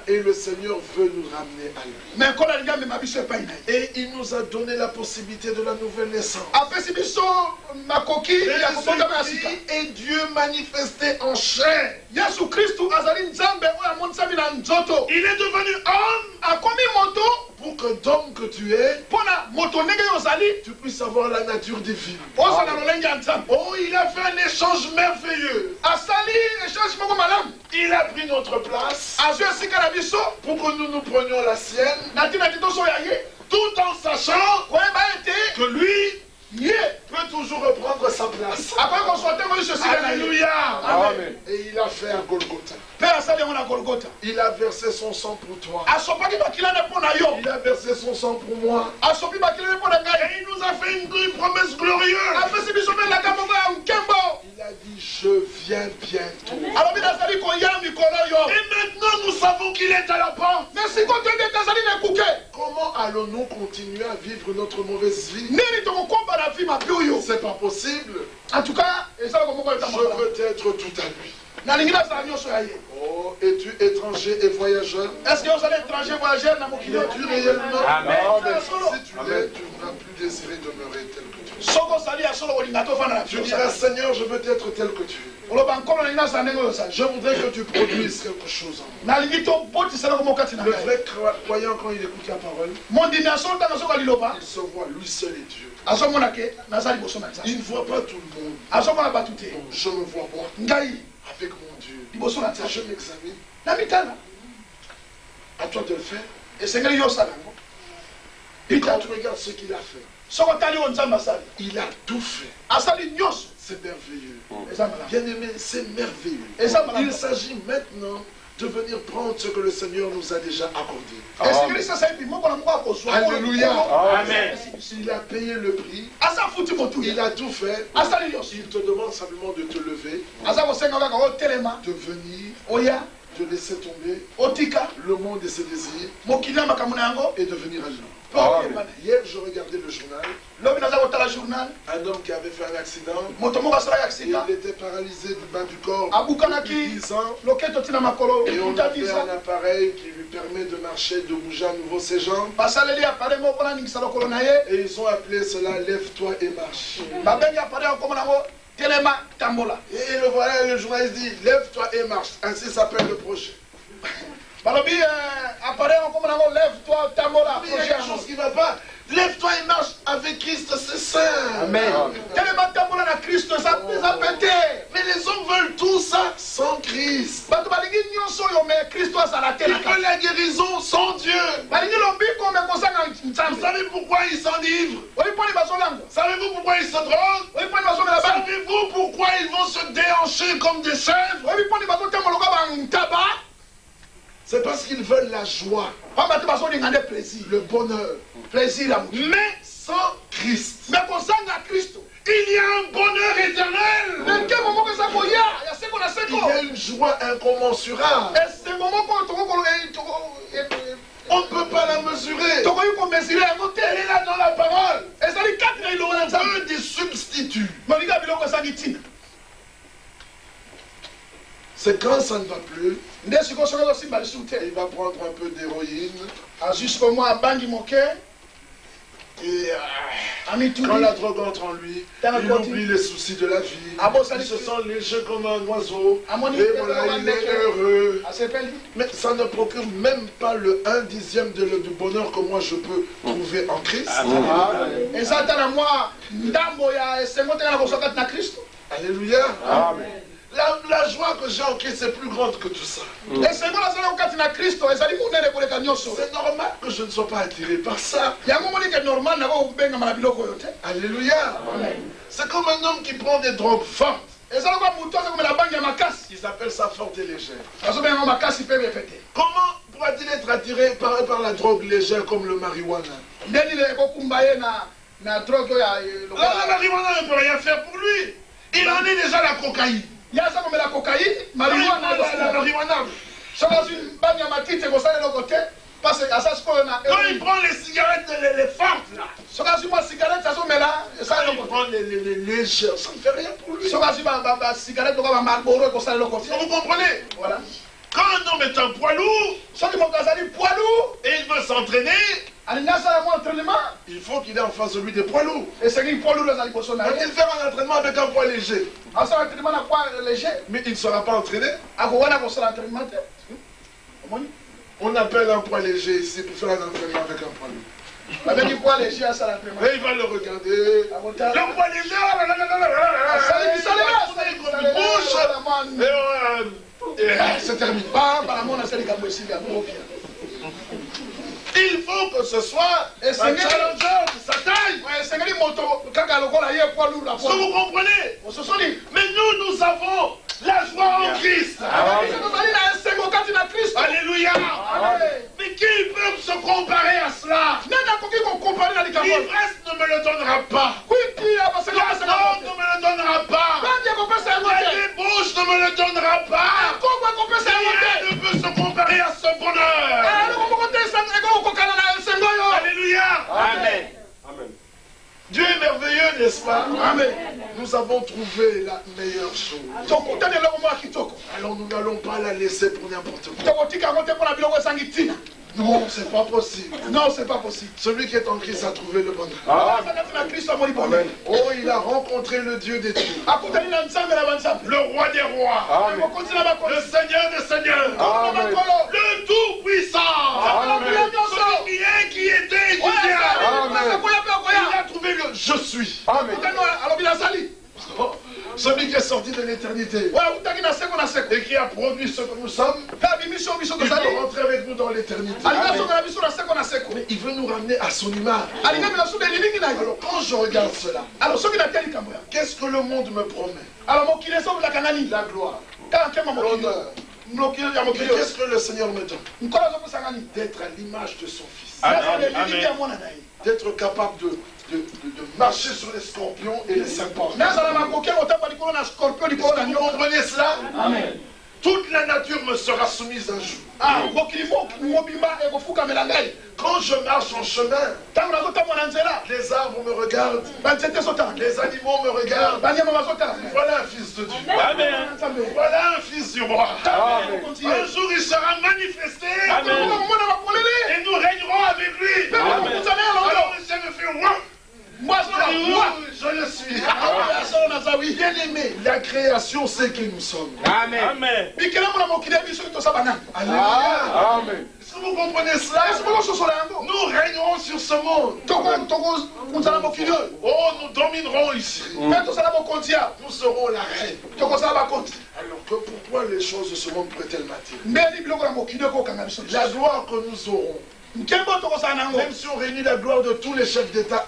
Speaker 2: Et le Seigneur veut nous ramener à lui. Et il nous a donné la possibilité de la nouvelle naissance. Et Dieu manifesté en chair. Il est devenu homme pour que d'homme que tu es, tu puisses avoir la nature divine. Oh, il a fait un échange merveilleux. Il a pris notre place pour que nous prenions la sienne, tout en sachant que lui peut toujours reprendre sa place. Alléluia. Amen. Et il a fait un Golgotha. Il a versé son sang pour toi. Il a versé son sang pour moi. Et il nous a fait une promesse glorieuse. Il a dit, je viens bientôt. Et maintenant nous savons qu'il est à la porte. Comment allons-nous continuer à vivre notre mauvaise vie? C'est pas possible.
Speaker 4: En tout cas,
Speaker 2: je veux être tout à lui. Oh, es-tu étranger et voyageur?
Speaker 4: Est-ce que vous allez étranger voyageur?
Speaker 2: Es-tu réellement?
Speaker 5: Amen.
Speaker 2: Si tu l'es, tu ne vas plus désirer demeurer tel que tu es. Tu diras, Seigneur, je veux être tel que tu es. Je voudrais que tu produises quelque chose en moi. Le vrai croyant, quand il écoute la parole, il se voit, lui seul est Dieu. Il ne voit pas tout le monde. Je me vois moi, avec mon Dieu. Je m'examine. À toi de le faire. Et quand tu regardes ce qu'il a fait, il a tout fait. C'est merveilleux. Bien-aimé, c'est merveilleux. Il s'agit maintenant de venir prendre ce que le Seigneur nous a déjà accordé. Alléluia.
Speaker 5: Amen.
Speaker 2: Il a payé le prix. Il a tout fait. Il te demande simplement de te lever, de venir, de laisser tomber le monde et ses désirs et de venir à lui. Hier, je regardais le journal. Un homme qui avait fait un accident. Il était paralysé du bas du corps depuis 10 ans. Et on a fait un appareil qui lui permet de marcher, de bouger à nouveau ses jambes. Et ils ont appelé cela « Lève-toi et marche ». Et le voilà, le journaliste dit « Lève-toi et marche ». Ainsi s'appelle le projet.
Speaker 4: Il y a
Speaker 2: quelque chose qui ne va pas. Lève-toi et marche avec Christ, c'est saint.
Speaker 5: Amen.
Speaker 2: Mais les hommes veulent tout ça sans Christ. Ils veulent la guérison sans Dieu. Vous savez pourquoi ils s'enivrent? Savez-vous pourquoi ils se droguent? Savez-vous pourquoi ils vont se déhancher comme des chèvres? C'est parce qu'ils veulent la joie, le bonheur, mais sans Christ. Il y a un bonheur éternel. Il y a une joie incommensurable. On ne peut pas la mesurer. Elle est là dans la parole. Un des substituts. C'est quand ça ne va plus, il va prendre un peu d'héroïne. Et quand la drogue entre en lui, il oublie les soucis de la vie. Il se sent léger comme un oiseau. Et voilà, il est heureux. Mais ça ne procure même pas le 1/10 du bonheur que moi je peux trouver en Christ. Alléluia. Amen. La joie que j'ai en Christ est plus grande que tout ça. C'est normal que je ne sois pas attiré par ça. Alléluia. C'est comme un homme qui prend des drogues fortes. Ils appellent ça forte et légère. Comment pourra-t-il être attiré par la drogue légère comme le marijuana? La marijuana ne peut rien faire pour lui. Il en est déjà la cocaïne.
Speaker 4: La marijuana.
Speaker 2: Quand il prend les cigarettes, les fortes là. Quand il prend les légères, ça ne fait rien pour lui. Vous comprenez?
Speaker 4: Voilà.
Speaker 2: Quand un homme est un poids lourd, et il veut s'entraîner, il faut qu'il ait en face de lui des poids lourds. Peut-il faire un entraînement avec un poids léger? Mais il ne sera pas entraîné. On appelle un poids léger ici pour faire un entraînement avec un poids lourd. Et il va le regarder. Le poids léger, c'est terminé. Il faut que ce soit un challenger de sa taille. Est-ce que vous comprenez? Mais nous avons la joie en Christ. Alléluia. Mais qui peut se comparer à cela? L'ivresse ne me le donnera pas. La mort ne me le donnera pas. La débauche ne me le donnera pas. Rien ne peut se comparer à ce bonheur. Alléluia.
Speaker 5: Amen.
Speaker 2: Dieu est merveilleux, n'est-ce pas?
Speaker 4: Amen.
Speaker 2: Nous avons trouvé la meilleure chose. Alors nous n'allons pas la laisser pour n'importe quoi. Non, c'est pas possible.
Speaker 4: Non, c'est pas possible.
Speaker 2: Celui qui est en Christ a trouvé le bonheur.
Speaker 4: Amen.
Speaker 2: Oh, il a rencontré le Dieu des dieux.
Speaker 1: Le roi des rois.
Speaker 3: Amen.
Speaker 1: Le Seigneur des seigneurs.
Speaker 3: Amen.
Speaker 1: Le Tout-Puissant. Celui qui était et qui vient.
Speaker 3: Amen.
Speaker 2: Il a trouvé le je suis.
Speaker 3: Amen.
Speaker 2: Celui qui est sorti de l'éternité et qui a produit ce que nous sommes, il veut rentrer avec nous dans l'éternité. Mais il veut nous ramener à son image. Alors quand je regarde cela, qu'est-ce que le monde me promet? La gloire, l'honneur. Mais qu'est-ce que le Seigneur me donne? D'être à l'image de son Fils. D'être capable de marcher sur les scorpions et les serpents. Vous comprenez cela?
Speaker 4: Amen.
Speaker 2: Toute la nature me sera soumise un jour. Quand je marche en chemin, les arbres me regardent, les animaux me regardent. Voilà un fils de Dieu.
Speaker 1: Amen.
Speaker 2: Voilà un fils du roi.
Speaker 3: Amen.
Speaker 2: Un jour il sera manifesté.
Speaker 1: Amen.
Speaker 2: Et nous régnerons avec lui.
Speaker 1: Amen.
Speaker 2: Alors le ciel me fait moi.
Speaker 4: Moi,
Speaker 2: je le suis. Bien aimé, la création sait qui nous sommes.
Speaker 3: Amen.
Speaker 1: Amen.
Speaker 2: Alléluia.
Speaker 3: Amen.
Speaker 2: Est-ce que vous comprenez cela? Nous régnerons sur ce monde. Oh, nous dominerons ici. Nous serons la reine. Alors que pourquoi les choses de ce monde pourraient-elles m'attirer? La gloire que nous aurons, même si on réunit la gloire de tous les chefs d'État,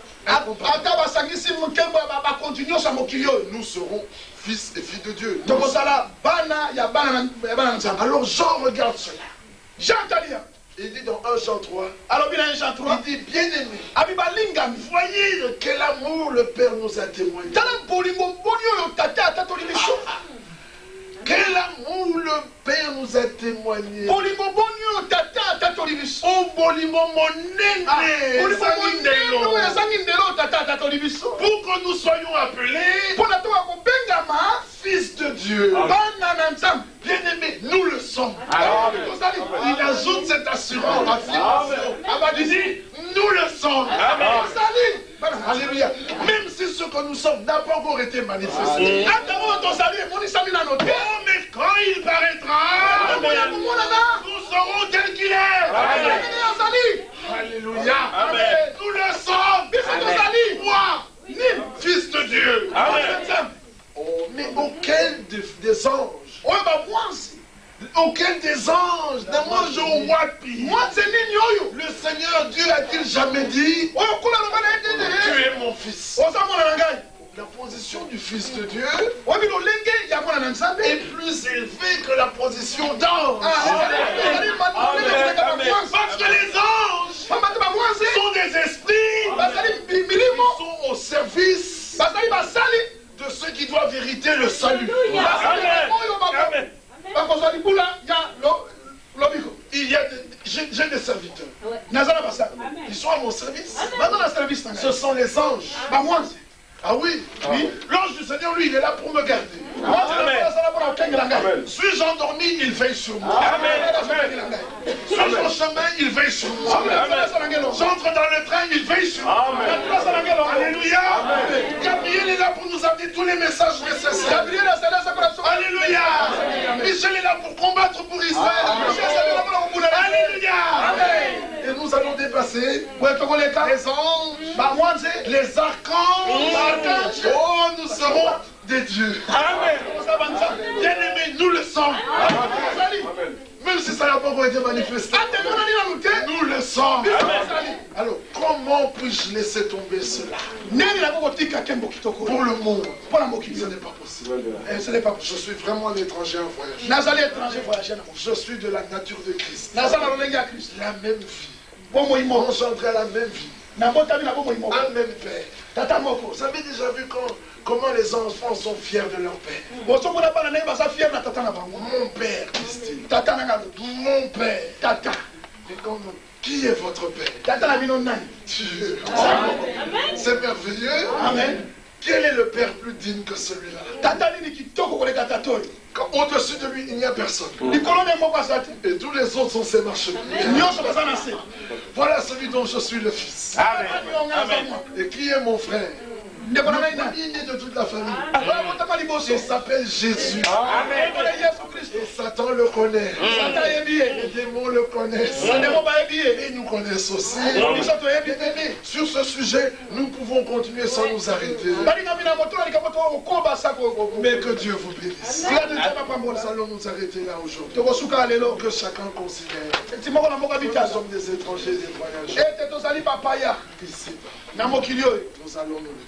Speaker 2: nous serons fils et filles de Dieu. Alors Jean regarde cela. Il dit dans 1 Jean 3, il dit bien aimé, voyez de quel amour le Père nous a témoigné. Quel amour le Père nous a témoigné. Pour que nous soyons appelés fils de Dieu. Bien aimé, nous le sommes. Il ajoute cette assurance. Il dit, nous le sommes. Alléluia. Même si ce que nous sommes n'a pas encore été manifesté. Oh, mais quand il paraîtra, nous serons tel qu'il est. Alléluia.
Speaker 1: Amen.
Speaker 2: Nous le sommes. Moi, fils de Dieu.
Speaker 1: Amen.
Speaker 2: Oh, mais auquel des anges, auquel des anges, le Seigneur Dieu a-t-il jamais dit, tu es mon fils? La position du fils de Dieu est plus élevée que la position d'ange. Parce que les anges sont des esprits qui sont au service de ceux qui doivent hériter le salut.
Speaker 1: Amen.
Speaker 2: J'ai des serviteurs. Ils sont à mon service. Ce sont les anges. Ah oui, l'ange du Seigneur, lui, il est là pour me garder. Suis-je endormi, il veille sur moi. Suis-je en chemin, il veille sur moi. J'entre dans le train, il veille sur moi. Alléluia. Gabriel est là pour nous amener tous les messages nécessaires. Alléluia. Michel est là pour combattre pour Israël. Alléluia. Et nous allons dépasser les anges, les archanges. Oh, nous serons des dieux.
Speaker 1: Amen.
Speaker 2: Bien aimés, nous le sommes. Même si ça n'a pas encore été manifesté, nous le sommes. Alors, comment puis-je laisser tomber cela? Pour le monde, ce n'est pas possible. Je suis vraiment un étranger en voyage. Je suis de la nature de Christ. La même vie. Engendré à la même vie. Un même père. Vous avez déjà vu comment les enfants sont fiers de leur père? Mon père, disent-ils. Mon père. Tata. Qui est votre père? Dieu. C'est merveilleux.
Speaker 4: Amen.
Speaker 2: Quel est le père plus digne que celui-là? Au-dessus de lui, il n'y a personne. Et tous les autres sont ses marchés. Voilà celui dont je suis le fils.
Speaker 3: Amen.
Speaker 2: Et qui est mon frère? Le premier de toute la famille. Il s'appelle Jésus.
Speaker 3: Amen.
Speaker 2: Et Satan le connaît. Les démons le connaissent. Et nous connaissent aussi. Sur ce sujet, nous pouvons continuer sans nous arrêter. Mais que Dieu vous bénisse. Nous allons nous arrêter là aujourd'hui. Que chacun considère que nous sommes des étrangers, des voyageurs. Ici, nous allons nous lever.